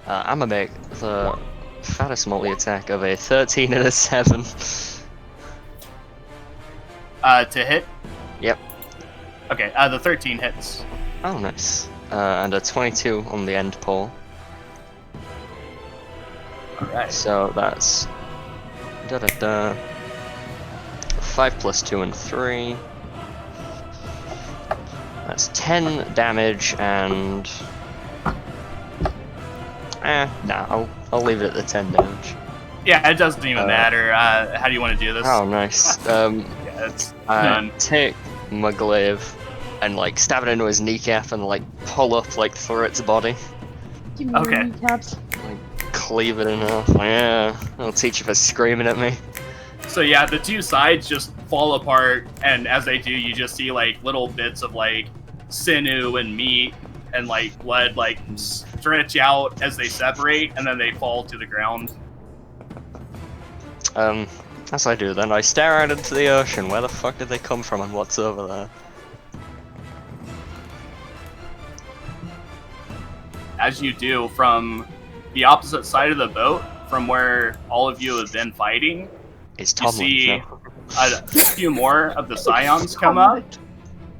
I'm gonna make the fattest multi-attack of a 13 and a 7. To hit? Yep. Okay, the 13 hits. Oh, nice. And a 22 on the end pole. Alright. So that's... 5 plus 2 and 3. That's 10 damage and... Nah, I'll leave it at the 10 damage. Yeah, it doesn't even matter. How do you want to do this? Oh, nice. Yeah, it's I done. take my glaive and like stab it into his kneecap and like pull up like through its body, Give me Okay. your kneecaps. cleave it in half. Yeah, I'll teach you for screaming at me. So yeah, the two sides just fall apart, and as they do, you just see like little bits of like sinew and meat and like blood like stretch out as they separate, and then they fall to the ground. As I do then, I stare out into the ocean. Where the fuck did they come from and what's over there? As you do, from the opposite side of the boat, from where all of you have been fighting, It's you Tomlin. see no? a few more of the scions come up.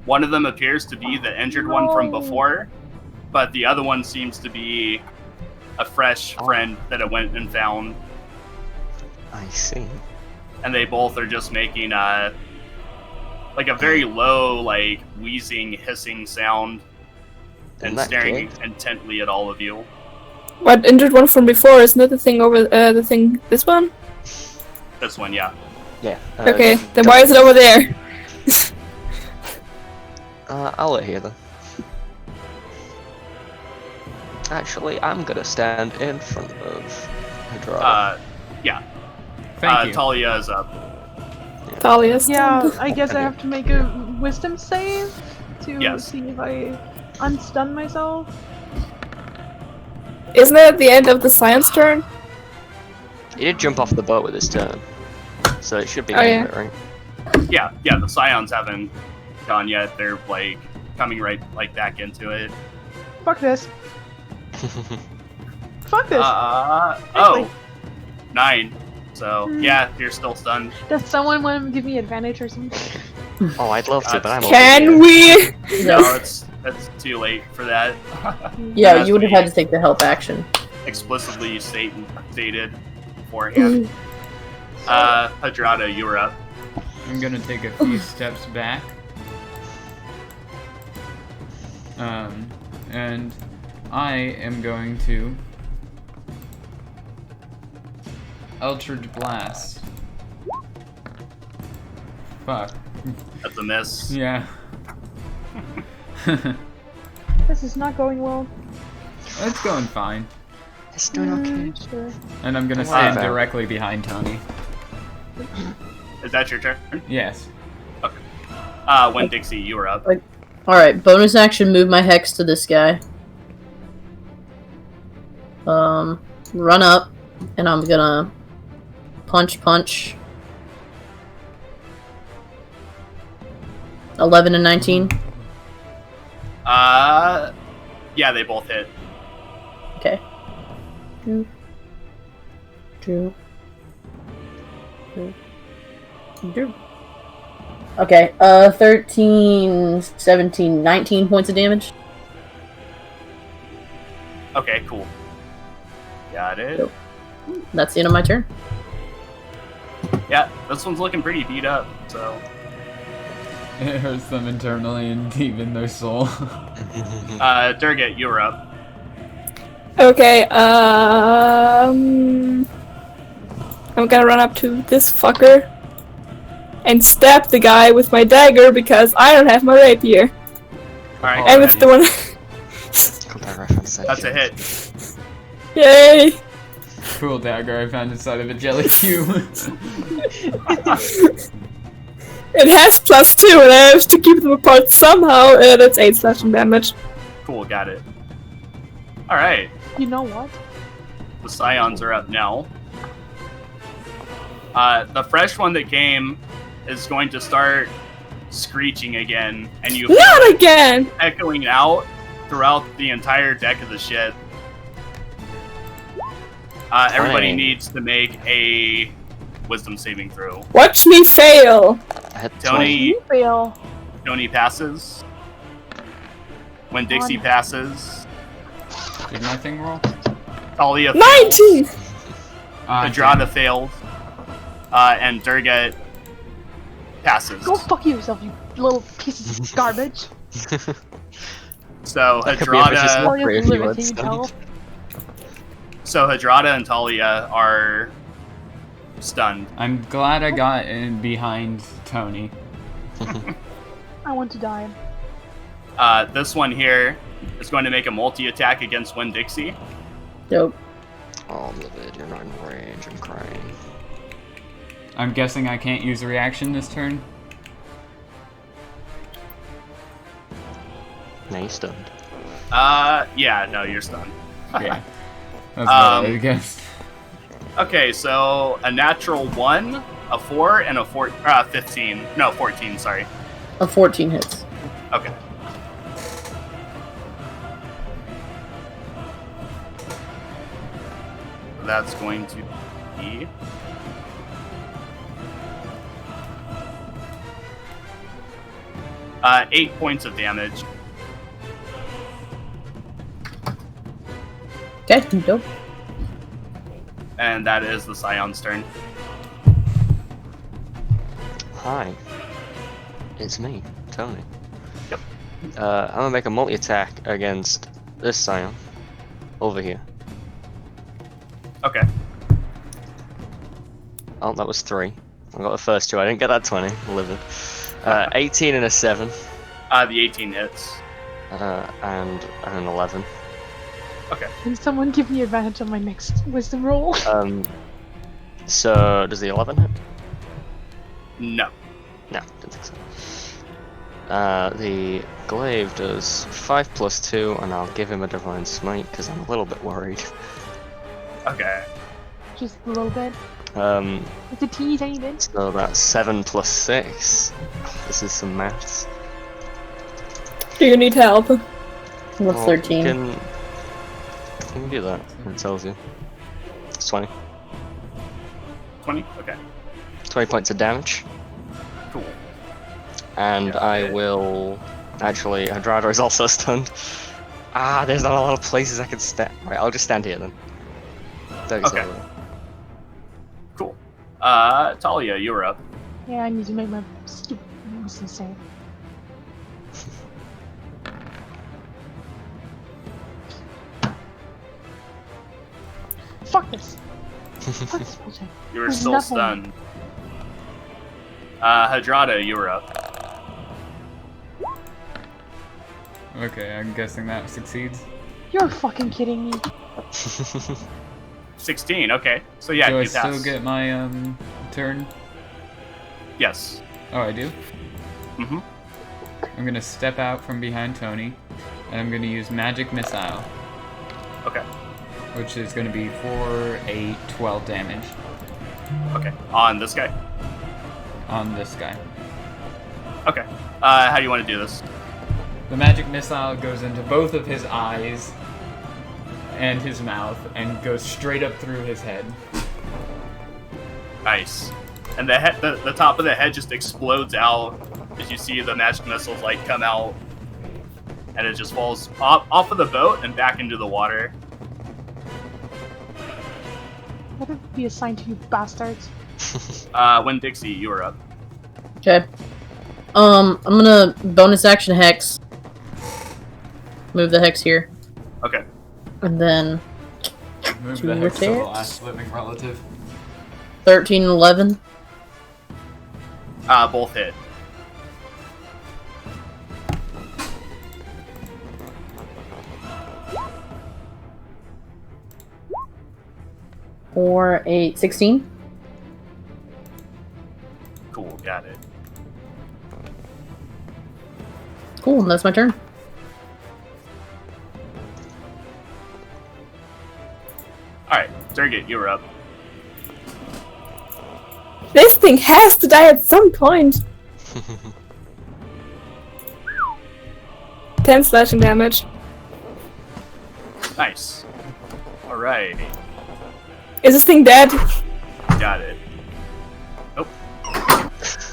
One of them appears to be the injured one from before, but the other one seems to be a fresh friend that it went and found. I see. And they both are just making like a very low, like wheezing, hissing sound, Isn't and that staring good? intently at all of you. What injured one from before? Isn't it the thing over the thing? This one? This one, yeah. Yeah. Okay, then why is it over there? I'll let you then. Actually, I'm gonna stand in front of Hadrada. Yeah. Thank you. Talia is up. Thalia's. Yeah, I guess I have to make a wisdom save to Yes. see if I unstun myself. Isn't it at the end of the science turn? He did jump off the boat with his turn, so it should be Oh, yeah. it, right? Yeah, the scions haven't gone yet. They're like coming right like back into it. Fuck this. Fuck this. Oh, 9. So yeah, you're still stunned. Does someone want to give me advantage or something? Oh, I'd love to, but I'm over Can here. we? No, it's too late for that. Yeah, has you would to have had be to take the help action. explicitly stated beforehand. Hadrada, you were up. I'm gonna take a few steps back. And I am going to Eldritch Blast fuck. That's a miss. Yeah. This is not going well. It's going fine. It's doing okay. Sure. And I'm gonna Don't worry stand about it. directly behind Tony. Is that your turn? Yes. When Dixie, you were up. Alright, bonus action, move my hex to this guy. Run up, and I'm gonna punch. 11 and 19. Yeah, they both hit. Okay. Two. Okay, 13, 17, 19 points of damage. Okay, cool. Got it. Yep. That's the end of my turn. Yeah, this one's looking pretty beat up, so. It hurts them internally and deep in their soul. Durgat, you were up. Okay, I'm gonna run up to this fucker and stab the guy with my dagger because I don't have my rapier. Alright, And with the one. that's a hit. Yay! Cool dagger I found inside of a jelly cube. It has +2 and I have to keep them apart somehow, and it's 8 slashing damage. Cool, got it. Alright, You know what? the scions are up now. The fresh one that came is going to start screeching again, and you Not again! echoing out throughout the entire deck of the ship. Everybody Fine. needs to make a wisdom saving throw. Watch me fail! Tony, You fail. Tony passes. When Dixie passes, Did my thing roll? Talia 19! fails, Adrada fails, and Durgat passes. Go fuck yourself, you little pieces of garbage. So That could be a vicious Hadrada, mockery if you Talia's weren't limiting stunned. Hadrada and Talia are stunned. I'm glad I got in behind Tony. I want to die. This one here is going to make a multi-attack against Winn-Dixie. Dope. Oh, Livid, you're not in range. I'm crying. I'm guessing I can't use a reaction this turn. Now you're stunned. Yeah, no, you're stunned. Yeah. That's what I guessed. Okay, so a natural 1, a 4, and a 15. No, 14, sorry. A 14 hits. Okay. That's going to be... Uh, 8 points of damage. Okay, dope. And that is the Scion's turn. Hi. It's me, Tony. Yep. I'm gonna make a multi-attack against this Scion. Over here. Okay. Oh, that was 3. I got the first 2. I didn't get that 20. Livid. 18 and a 7. The 18 hits. And an 11. Okay. Can someone give me advantage on my next wisdom roll? So does the 11 hit? No. No, didn't think so. The glaive does 5 plus 2, and I'll give him a divine smite because I'm a little bit worried. Okay. Just a little bit. Um, It's a teeny tiny bit. so that's 7 plus 6. This is some maths. Do you need help? What's Well, 13? You can do that. It tells you. It's 20. 20? Okay. 20 points of damage. Cool. And Yeah, I okay. will... Actually, Hadrada is also stunned. Ah, there's not a lot of places I can stand. Right, I'll just stand here then. Don't get Okay. over there. Cool. Talia, you were up. Yeah, I need to make my stupid wisdom save. Fuck this. Fuck this bullshit. You were There's still nothing. stunned. Hadrada, you were up. Okay, I'm guessing that succeeds. You're fucking kidding me. 16, okay. So yeah, do I you pass. still get my turn? Yes. Oh, I do? Mm-hmm. I'm gonna step out from behind Tony, and I'm gonna use Magic Missile, Okay. which is gonna be 4, 8, 12 damage Okay. On this guy? on this guy. Okay. How do you want to do this? The Magic Missile goes into both of his eyes and his mouth, and goes straight up through his head. Nice. And the top of the head just explodes out as you see the magic missiles like come out, and it just falls off of the boat and back into the water. What did be assigned to you bastards? When Dixie, you were up. Okay. I'm gonna bonus action hex. Move the hex here, Okay. and then Move Two the hex to the rotates. last living relative. 13 and 11. Both hit. Four, 8, 16. Cool, got it. Cool, that's my turn. Alright, Durgit, you were up. This thing has to die at some point. 10 slashing damage. Nice. Alright, Is this thing dead? got it. Nope.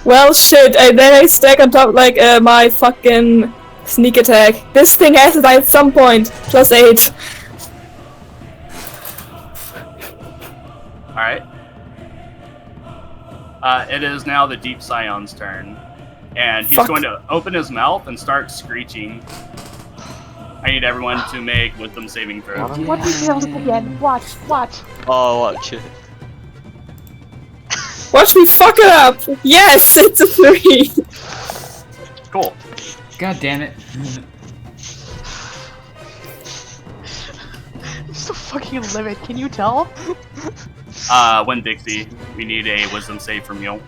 Well, shit. Then I stack on top like my fucking sneak attack. This thing has to die at some point. Plus 8. Alright. It is now the Deep Scion's turn. And he's Fuck. going to open his mouth and start screeching. I need everyone to make wisdom saving throws. What details again? Watch. Oh, watch it. Watch me fuck it up! Yes! It's a 3! Cool. God damn it. I'm so fucking livid, can you tell? When Dixie, we need a wisdom save from you.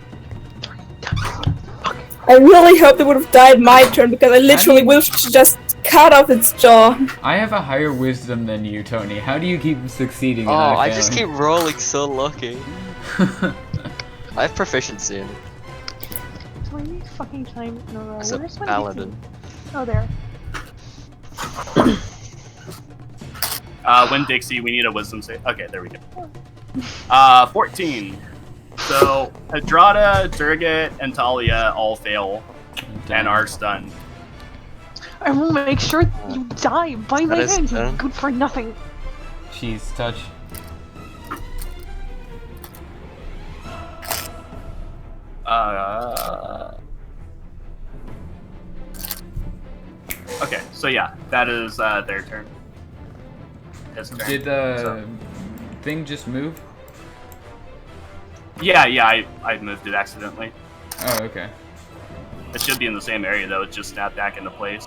I really hope they would have died my turn because I literally would have just cut off its jaw. I have a higher wisdom than you, Tony. How do you keep succeeding? Oh, and I just keep failing? rolling so lucky. I have proficiency in it. So many fucking times in a row. As a Where's my paladin. Oh, there. When Dixie, we need a wisdom save. Okay, there we go. 14. So, Hadrada, Durgit, and Talia all fail and are stunned. I will make sure you die by my That is hand, you done. good for nothing. Cheese touch. Okay, so yeah, that is their turn. His turn. Did the So- thing just move? Yeah, I moved it accidentally. Oh, okay. It should be in the same area though. It just snapped back into place.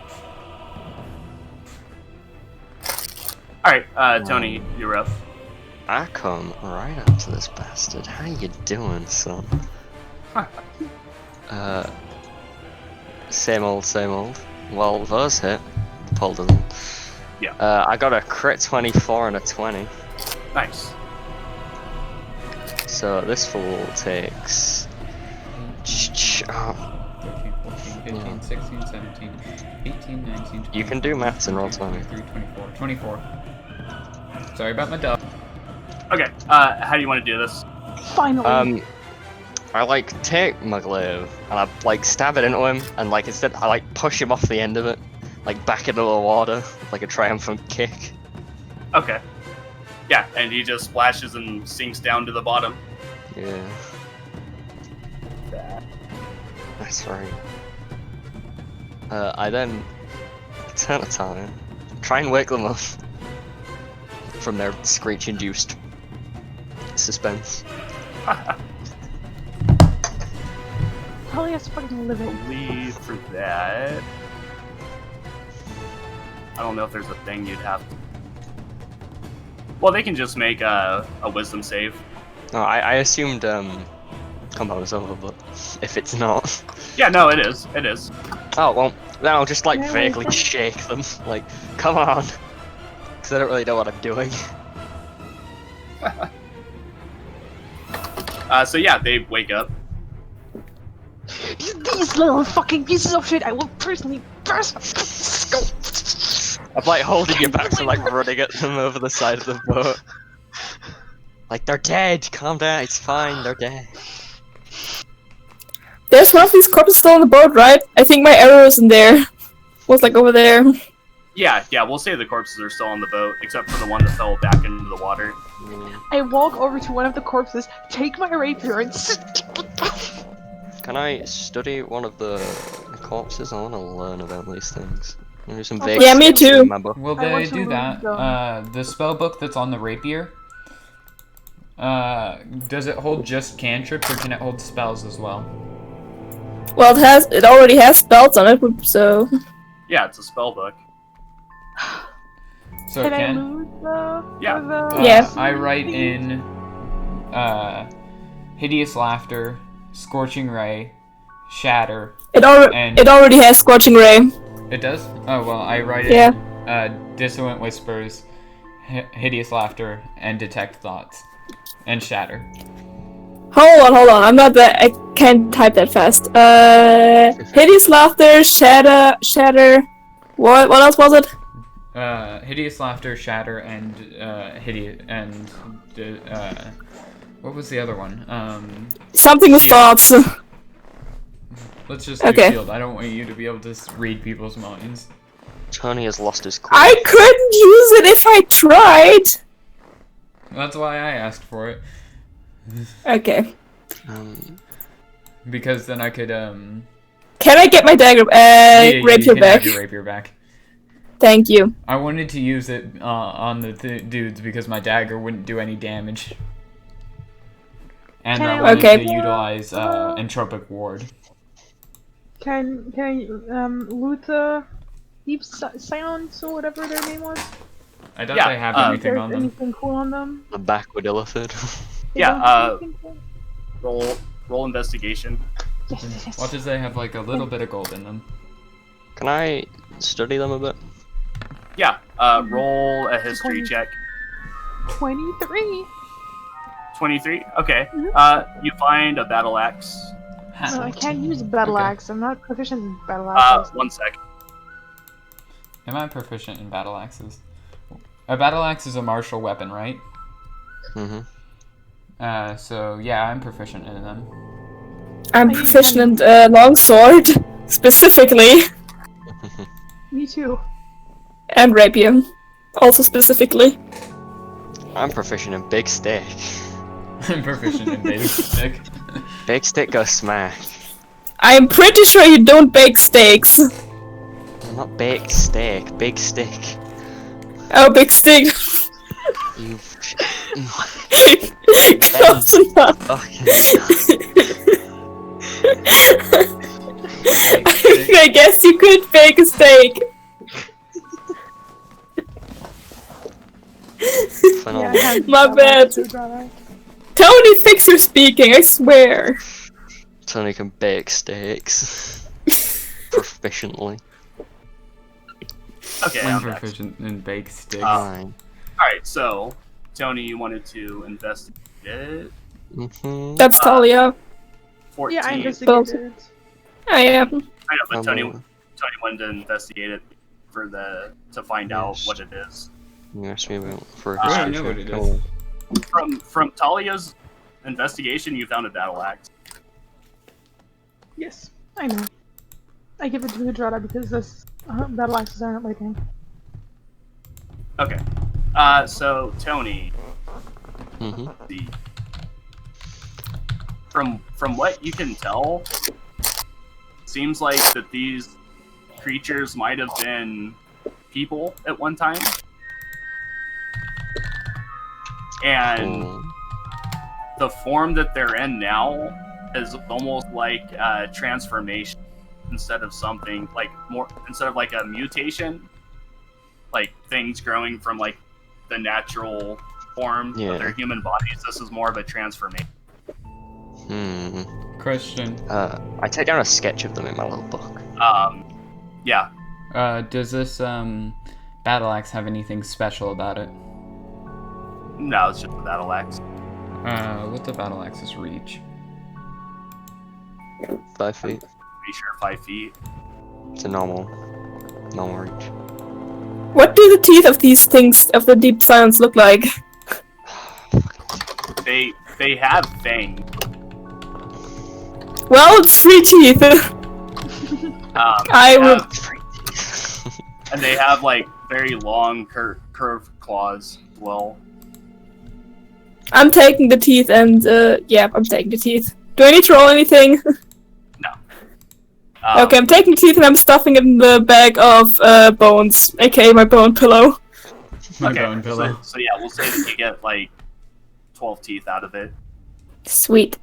All right, Tony, you're up. I come right up to this bastard. How you doing, son? Same old, same old. Well, those hit. Paul doesn't. Yeah. I got a crit 24 and a 20. Nice. So this fool takes... Oh, 13, 14, 15, Yeah. 16, 17, 18, 19, 20. you can do maths and roll 20. 23, 24. 24. Sorry about my dog. Okay, how do you want to do this? Finally. I like take my glaive and I like stab it into him and like instead I like push him off the end of it, like back into the water, like a triumphant kick. Okay. Yeah, and he just splashes and sinks down to the bottom. Yeah. That's right. I then turn a time, try and wake them up from their screech-induced suspense. Talia has to fucking live it. believe for that. I don't know if there's a thing you'd have to. Well, they can just make a wisdom save. No, I assumed combat was over, but if it's not, Yeah, no, it is. It is. oh well, then I'll just like Yeah, vaguely well, shake them, like, come on, because I don't really know what I'm doing. So yeah, they wake up. These little fucking pieces of shit, I will personally burst. I'm like holding you back and like running at them over the side of the boat. Like, they're dead, calm down, it's fine, they're dead. There's one of these corpses still on the boat, right? I think my arrow is in there. Was like over there. Yeah, we'll say the corpses are still on the boat, except for the one that fell back into the water. I walk over to one of the corpses, take my rapier, and Can I study one of the corpses? I want to learn about these things. There's some Okay. vague Yeah, me sketches too. in my book. Will I they want to do that? learn The spell book that's on the rapier. Does it hold just cantrips or can it hold spells as well? Well, it already has spells on it, so Yeah, it's a spell book. So Can it I can. lose the? Yeah. The Yeah. I write in hideous laughter, scorching ray, shatter. it And- already has scorching ray. It does? Oh well, I write it Yeah. in dissonant whispers, hideous laughter, and detect thoughts, and shatter. Hold on. I'm not that. I can't type that fast. Hideous laughter, shatter. What else was it? Hideous laughter, shatter, and hideous and what was the other one? Something with thoughts. Let's just do Okay. shield. I don't want you to be able to read people's minds. Tony has lost his cool. I couldn't use it if I tried. That's why I asked for it, Okay. because then I could Can I get my dagger? you Rapier can back. have your rapier back. Thank you. I wanted to use it on the dudes because my dagger wouldn't do any damage. And Can I I wanted Okay. to utilize entropic ward. Can I loot the deep scions or whatever their name was? I doubt Yeah, they have if anything There's on them. anything cool on them? The backward illithid. They Yeah, don't have anything cool? roll investigation. Yes. What does they have like a little bit of gold in them? Can I study them a bit? Yeah, roll a history check. 23. 23. Okay. You find a battle axe. No, I can't use a battle Okay. axe. I'm not proficient in battle axes. 1 sec. Am I proficient in battle axes? A battle axe is a martial weapon, right? Mm-hmm. So yeah, I'm proficient in them. I'm I use proficient in longsword, specifically, Me too. and rapier, also specifically. I'm proficient in big stick. I'm proficient in basic stick. Big stick goes smack. I'm pretty sure you don't bake steaks. Not baked steak, big stick. Oh, big stick. You Close enough. fucking. I guess you could bake a steak. Phenomenal. Yeah, I have My battle bad. axe or battle axe. Tony, fix your speaking, I swear. Tony can bake steaks proficiently. Okay, I'm I'm next. proficient in baked sticks. Fine. Alright, so, Tony, you wanted to investigate it. Mm-hmm. That's Talia. 14. Yeah, I investigated it. I am. I know, but Tony wanted to investigate it to find out Yes. what it is. You asked me about for a I history know what check. it Come is. on. From Talia's investigation, you found a battle axe. Yes, I know. I give it to Hadrada because this battle axes aren't my thing. Okay. So Tony, Mm-hmm. the from what you can tell, seems like that these creatures might have been people at one time, and Oh. the form that they're in now is almost like a transformation instead of something like instead of like a mutation, like things growing from like the natural form of their human bodies. This is more of a transformation. Question. I take down a sketch of them in my little book. Yeah. Does this battle axe have anything special about it? No, it's just a battle axe. What's the battle axe's reach? 5 feet. Pretty sure 5 feet. It's a normal reach. What do the teeth of these things, of the deep scions, look like? They have fangs. Well, it's 3 teeth. I would. And they have like very long curved claws as well. I'm taking the teeth and, yeah, I'm taking the teeth. Do I need to roll anything? No. Okay, I'm taking the teeth and I'm stuffing it in the bag of, bones, aka my bone pillow. My bone pillow. So yeah, we'll say that you get like 12 teeth out of it. Sweet.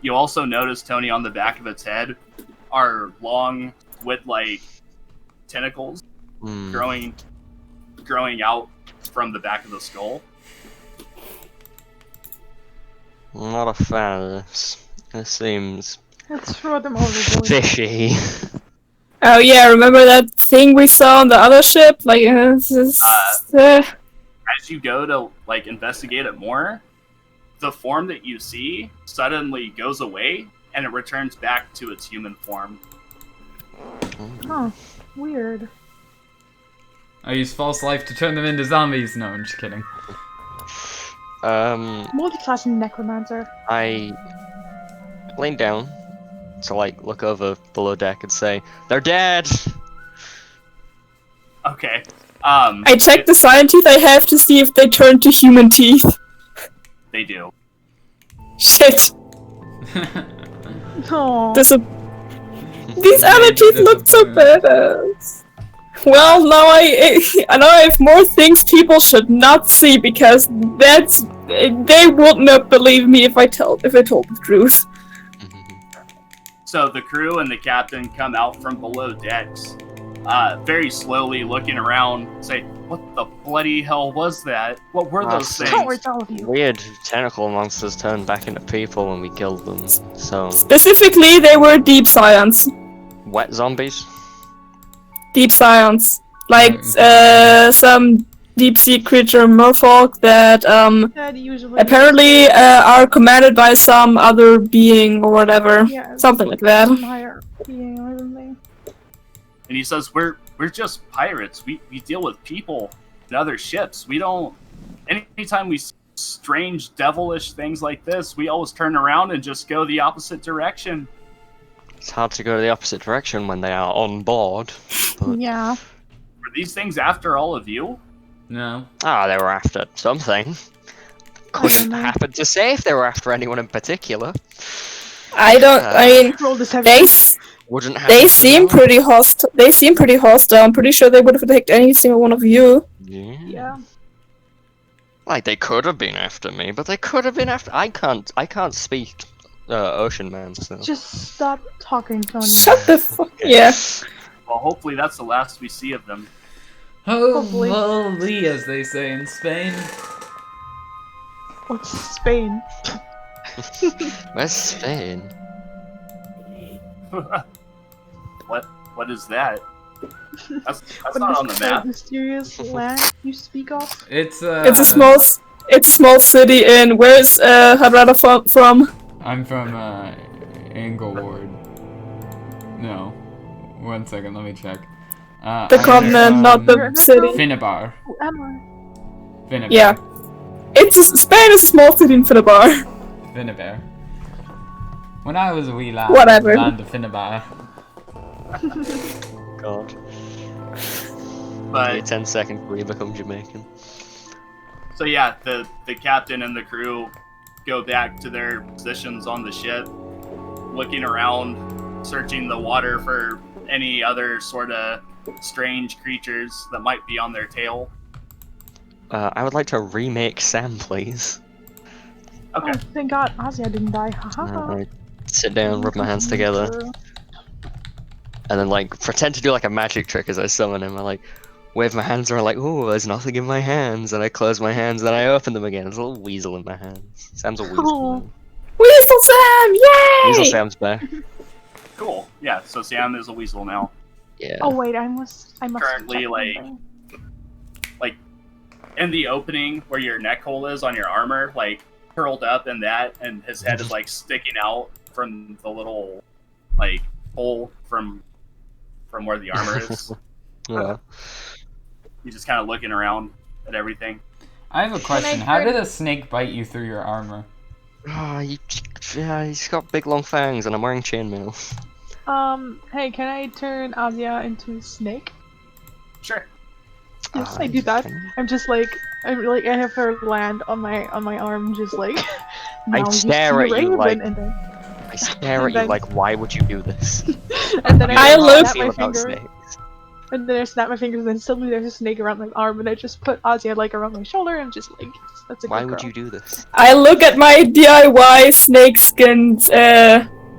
You also notice, Tony, on the back of its head are long with like tentacles growing out from the back of the skull. I'm not a fan of this. It seems Let's throw them overboard. fishy. Oh yeah, remember that thing we saw on the other ship? Like, As you go to like investigate it more, the form that you see suddenly goes away and it returns back to its human form. Huh. Weird. I use false life to turn them into zombies. No, I'm just kidding. Multi-class necromancer. I lean down to like look over below deck and say, "They're dead." Okay. I checked the scion teeth I have to see if they turn to human teeth. They do. Shit. Oh. These other teeth look so badass. Well, now I have more things people should not see because they would not believe me if I told the truth. So the crew and the captain come out from below decks, very slowly looking around, say, "What the bloody hell was that? What were those things?" Don't worry, all of you. Weird tentacle monsters turned back into people when we killed them. So Specifically, they were deep scions. wet zombies. Deep scions. Like, some deep-sea creature merfolk that, That usually apparently, are commanded by some other being or whatever. Yeah, Something like that. some higher being or something. And he says, we're just pirates. We deal with people and other ships. We don't... Anytime we see strange, devilish things like this, we always turn around and just go the opposite direction. It's hard to go the opposite direction when they are on board. But... Yeah. Were these things after all of you? No. they were after something. Couldn't happen to say if they were after anyone in particular. I mean, Roll this heavy. Wouldn't happen they to seem know. pretty hostile. They seem pretty hostile. I'm pretty sure they would have attacked any single one of you. Yeah. Like they could have been after me, but they could have been after. I can't speak Ocean Man. So. Just stop talking, Tony. Shut the fuck. Yeah. Well, hopefully that's the last we see of them. Hopefully. Holy, as they say in Spain. What's Spain? Where's Spain? What is that? That's What not is on the that map. mysterious land you speak of? It's It's a small city in where's Harada from? I'm from Engleward. No. 1 second, let me check. The I'm continent, from not the city. Finnabar. Who am I? Finnabar. Yeah. Spain is a small city in Finnabar. Finnabar. When I was a wee lad, Whatever. land of Finnabar. God. But Maybe 10 seconds before you become Jamaican. so yeah, the captain and the crew go back to their positions on the ship, looking around, searching the water for any other sort of strange creatures that might be on their tail. I would like to remake Sam, please. Okay. Oh, thank God, Ozzy didn't die. Haha. I sit down, rub my hands together, and then like pretend to do like a magic trick as I summon him. I like wave my hands around like, oh, there's nothing in my hands, and I close my hands, then I open them again. There's a little weasel in my hands. Sam's a weasel. Oh. Now. Weasel Sam! Yay! Weasel Sam's back. Cool. Yeah. So Sam is a weasel now. Yeah. Oh wait, I must. Currently, check like- something. In the opening where your neck hole is on your armor, like curled up in that, and his head is like sticking out from the little like hole from where the armor is. Yeah. He's just kind of looking around at everything. I have a question. How did a snake bite you through your armor? Oh, he's got big long fangs, and I'm wearing chainmail. Hey, can I turn Azia into a snake? Sure. Yes, I do that. I'm just like, I have her land on my arm, just like. I now stare at you Raven, like- and then, I stare at you like, why would you do this? and then I I look- snap my about finger, snakes. and then I snap my fingers, and then suddenly there's a snake around my arm, and I just put Azia like around my shoulder, and just like, that's a good Why girl. would you do this? I look at my DIY snakeskin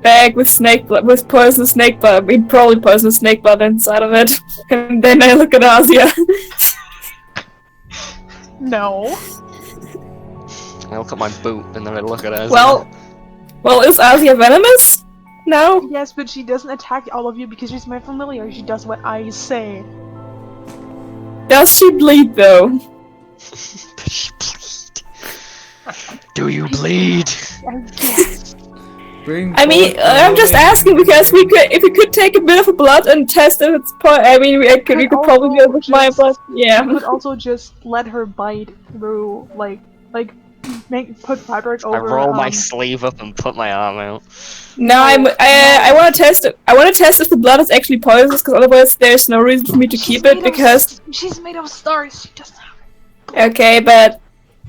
bag with snake blood, with poisonous snake blood. I mean, probably poisonous snake blood inside of it. And then I look at Azia. No. I look at my boot, and then I look at it. Well, is Azia venomous? No. Yes, but she doesn't attack all of you because she's my familiar. She does what I say. Does she bleed though? Does she bleed? Do you bleed? Yes. I mean, I'm just asking because if we could take a bit of a blood and test if it's I mean, we could probably go with my blood. Yeah. You could also just let her bite through, like put fabric over. I roll my sleeve up and put my arm out. No, I want to test it. I want to test if the blood is actually poisonous, because otherwise there's no reason for me to keep it. Because she's made of stars. She doesn't have. okay, but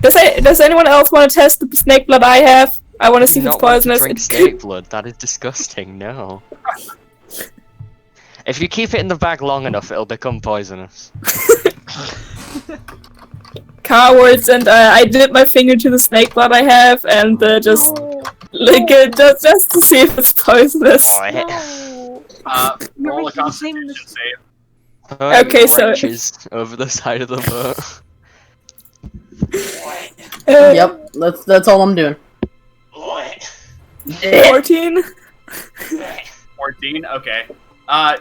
does anyone else want to test the snake blood I have? I want to see if it's Not want to poisonous. drink snake blood. That is disgusting. No. If you keep it in the bag long enough, it'll become poisonous. Cowards, and I did my finger to the snake blood I have, and just lick it just to see if it's poisonous. Oh, No. You're Roll a making the same Constitution save. Okay, so- Branches over the side of the boat. Yep, that's all I'm doing. 14. 14. Okay.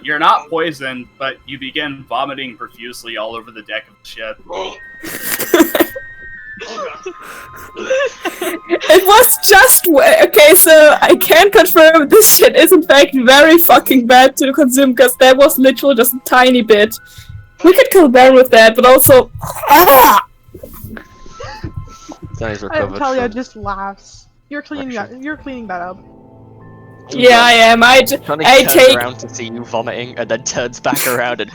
You're not poisoned, but you begin vomiting profusely all over the deck of the ship. It was just okay, so I can confirm this shit is in fact very fucking bad to consume, because that was literally just a tiny bit. We could kill Baron with that, but also He's recovered. Talia from- just laughs. You're cleaning that. You're cleaning that up. yeah, I am. I Johnny turns take around to see you vomiting, and then turns back around and.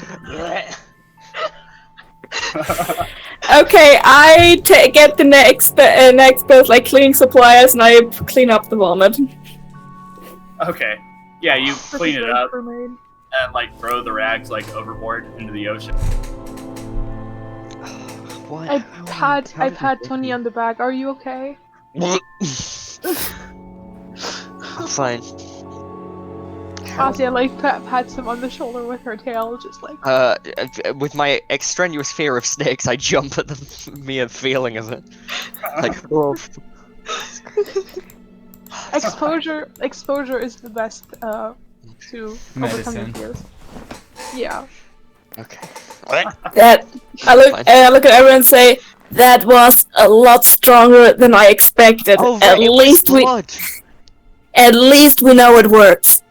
okay. I get the next both like cleaning supplies, and I clean up the vomit. Okay. Yeah, you clean it up Mermaid. and like throw the rags like overboard into the ocean. What? I pat Tony on the back. Are you okay? I'm fine. Asia like pats him on the shoulder with her tail, just like. With my extraneous fear of snakes, I jump at the mere feeling of it. Like, oh. Exposure is the best to overcome your Medicine. fears. Yeah. Okay. That I look Fine. I look at everyone and say that was a lot stronger than I expected. Oh, at right, it was least we know it works.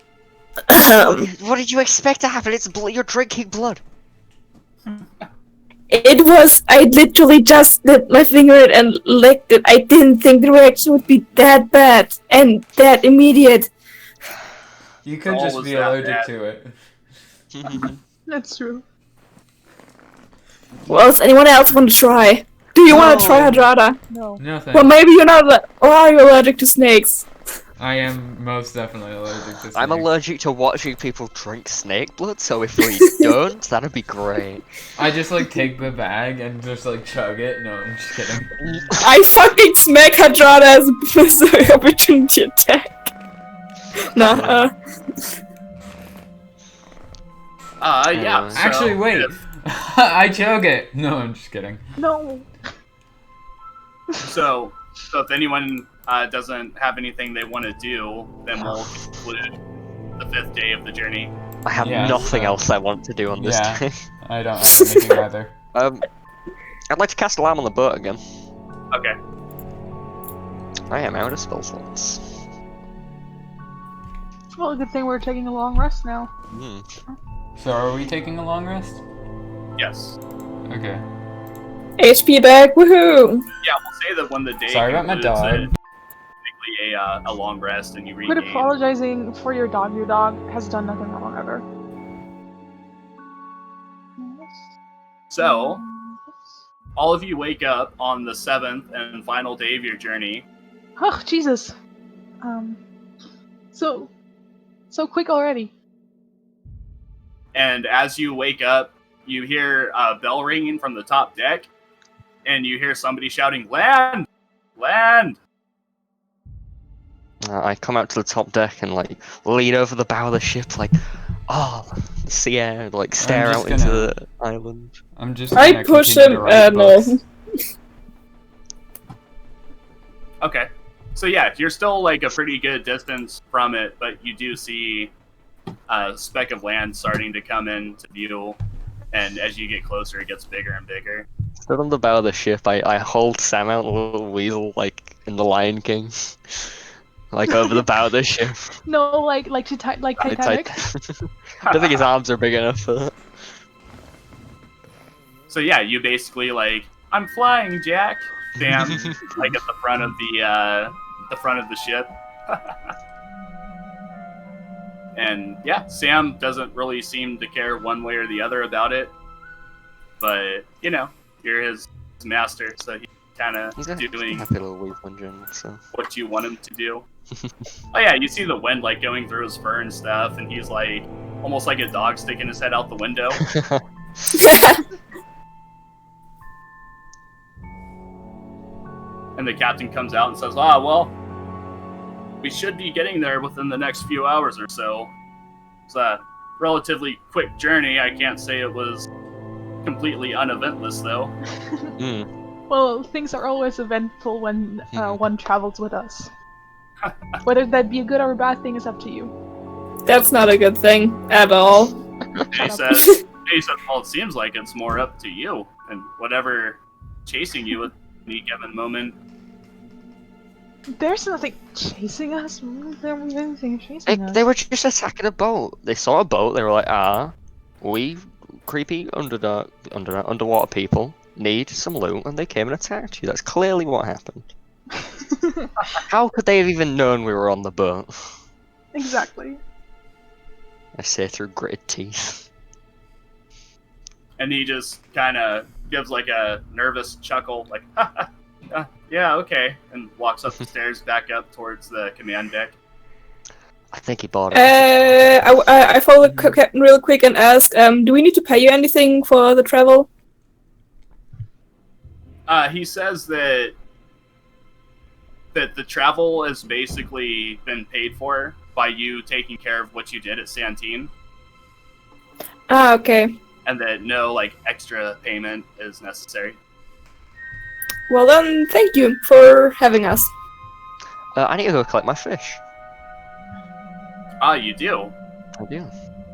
What did you expect to happen? It's you're drinking blood. It was I literally just dipped my finger in and licked it. I didn't think the reaction would be that bad and that immediate. You could All just was be that allergic bad. to it. That's true. Well, does anyone else want to try? Do you want to try Hadrada? No. No thanks. Well, maybe you're not. Or are you allergic to snakes? I am most definitely allergic to snakes. I'm allergic to watching people drink snake blood, so if we don't, that'd be great. I just like take the bag and just like chug it. No, I'm just kidding. I fucking smack Hadrada as an opportunity attack. Nah, Yeah. So Actually, wait. if- I chug it. No, I'm just kidding. No. So if anyone doesn't have anything they want to do, then we'll conclude the 5th day of the journey. I have Yeah, nothing so- else I want to do on this Yeah. day. I don't have anything either. I'd like to cast Alarm on the boat again. Okay. I am out of spell slots. Well, a good thing we're taking a long rest now. Hmm. So are we taking a long rest? Yes. Okay. HP back, woohoo! Yeah, we'll say that when the day Sorry about my concludes, dog. it's basically a long rest and you Quit regain. apologizing for your dog. Your dog has done nothing wrong ever. So, all of you wake up on the 7th and final day of your journey. Oh, Jesus. So quick already. And as you wake up, you hear a bell ringing from the top deck, and you hear somebody shouting, "Land! Land!" I come out to the top deck and like lean over the bow of the ship, like, oh, the sea air, like stare just out into gonna- the island. I'm just. I gonna push continue him, to write no. books. Okay. So yeah, you're still like a pretty good distance from it, but you do see a speck of land starting to come into view, and as you get closer, it gets bigger and bigger. Stood on the bow of the ship, I hold Sam out, the little weasel, like in the Lion King, like over the bow of the ship. No, like Titanic. I don't think his arms are big enough for that. So yeah, you basically like, "I'm flying, Jack." Sam, like at the front of the ship. And yeah, Sam doesn't really seem to care one way or the other about it. But, you know, you're his master, so he's kind of He's a doing happy little weasel in general, so. what you want him to do. Oh yeah, you see the wind like going through his fur and stuff, and he's like almost like a dog sticking his head out the window. And the captain comes out and says, well, we should be getting there within the next few hours or so. It's a relatively quick journey. I can't say it was completely uneventless, though. Well, things are always eventful when one travels with us. Whether that be a good or a bad thing is up to you. That's not a good thing at all. He says, well, it seems like it's more up to you and whatever chasing you at any given moment. There's nothing chasing us. There's anything chasing us. They were just attacking a boat. They saw a boat, they were like, we creepy underwater people need some loot, and they came and attacked you. That's clearly what happened. How could they have even known we were on the boat? Exactly. I say through gritted teeth. And he just kind of gives like a nervous chuckle, like, yeah, okay, and walks up the stairs back up towards the command deck. I think he bought it. I follow the captain real quick and ask, do we need to pay you anything for the travel? He says that the travel has basically been paid for by you taking care of what you did at Santine, Ah, okay. and that no like extra payment is necessary. Well then, thank you for having us. I need to go collect my fish. Ah, you do. I do.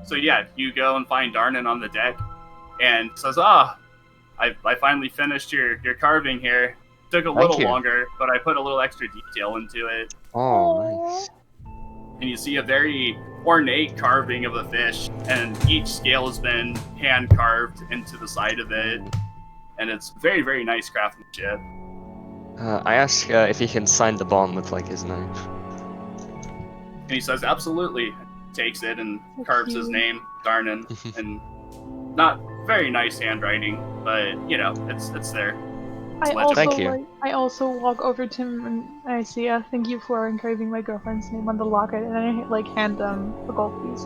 So yeah, you go and find Darnan on the deck, and says, I finally finished your carving here. Took a little you. longer, but I put a little extra detail into it. Oh, nice. And you see a very ornate carving of a fish, and each scale has been hand carved into the side of it, and it's very, very nice craftsmanship. I ask if he can sign the bond with like his name. And he says, absolutely. Takes it and carves his name, Darnan, and not very nice handwriting, but you know, it's there. I legible. also Thank you. I also walk over to him and I say, thank you for engraving my girlfriend's name on the locket, and I like hand them a gold piece.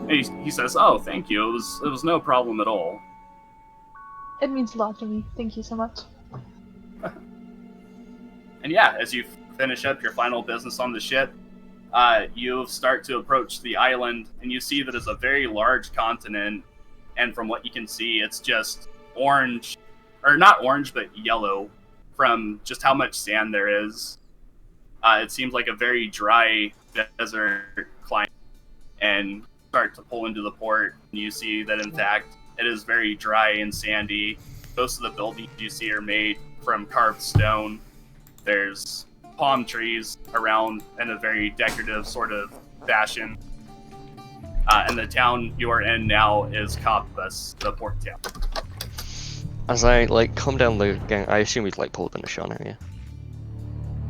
And he says, "Oh, thank you. It was no problem at all." It means a lot to me. Thank you so much. And yeah, as you finish up your final business on the ship, you start to approach the island, and you see that it's a very large continent. And from what you can see, it's just orange, or not orange, but yellow, from just how much sand there is. It seems like a very dry desert climate, and start to pull into the port, and you see that in fact it is very dry and sandy. Most of the buildings you see are made from carved stone. There's palm trees around in a very decorative sort of fashion. And the town you are in now is Kappas, the port town. As I like come down the gang, I assume we've like pulled in a shore now, yeah.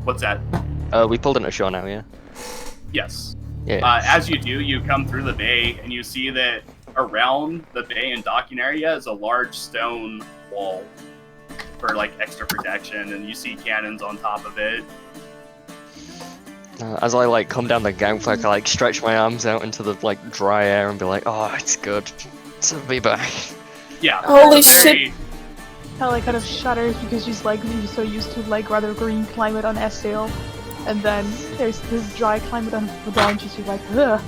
What's that? We pulled in a shore now, yeah. Yes. Yeah. As you do, you come through the bay, and you see that around the bay and docking area is a large stone wall for like extra protection, and you see cannons on top of it. As I like come down the gangplank, I like stretch my arms out into the like dry air and be like, "Oh, it's good to be back." Yeah. Holy it's very- shit. Ella kind of shudders because she's like so used to like rather green climate on Estale, and then there's this dry climate on Vidar, and she's like, ugh.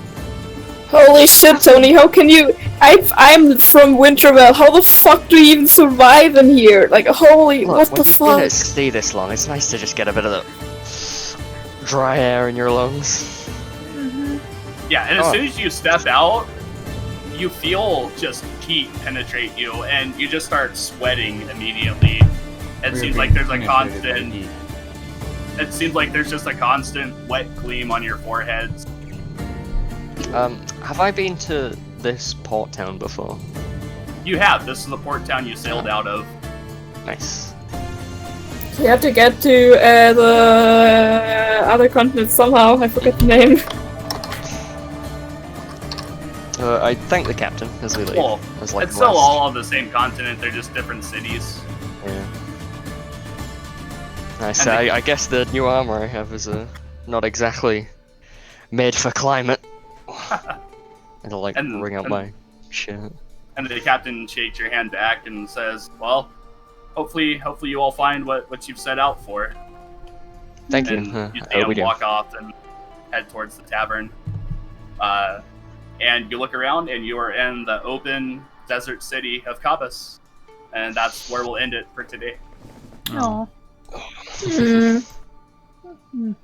Holy shit, Tony, how can you... I'm from Wintervale, how the fuck do you even survive in here? Like, holy, Look, what when the you've been fuck? at sea this long, it's nice to just get a bit of the dry air in your lungs. Yeah, and as Oh. soon as you step out, you feel just heat penetrate you, and you just start sweating immediately. It seems like there's a constant. It seems like there's just a constant wet gleam on your foreheads. Have I been to this port town before? You have. This is the port town you sailed out of. Nice. You have to get to the other continent somehow, I forget the name. I thank the captain as we leave. Well, As, like, it's still last- all on the same continent. They're just different cities. Yeah. I guess the new armor I have is not exactly made for climate. And I'll like And- ring out and- my shirt. And the captain shakes your hand back and says, "Well, hopefully you all find what you've set out for." Thank you. And you I see hope we him do. walk off and head towards the tavern. And you look around, and you are in the open desert city of Kappas. And that's where we'll end it for today. No. Hmm. Mm.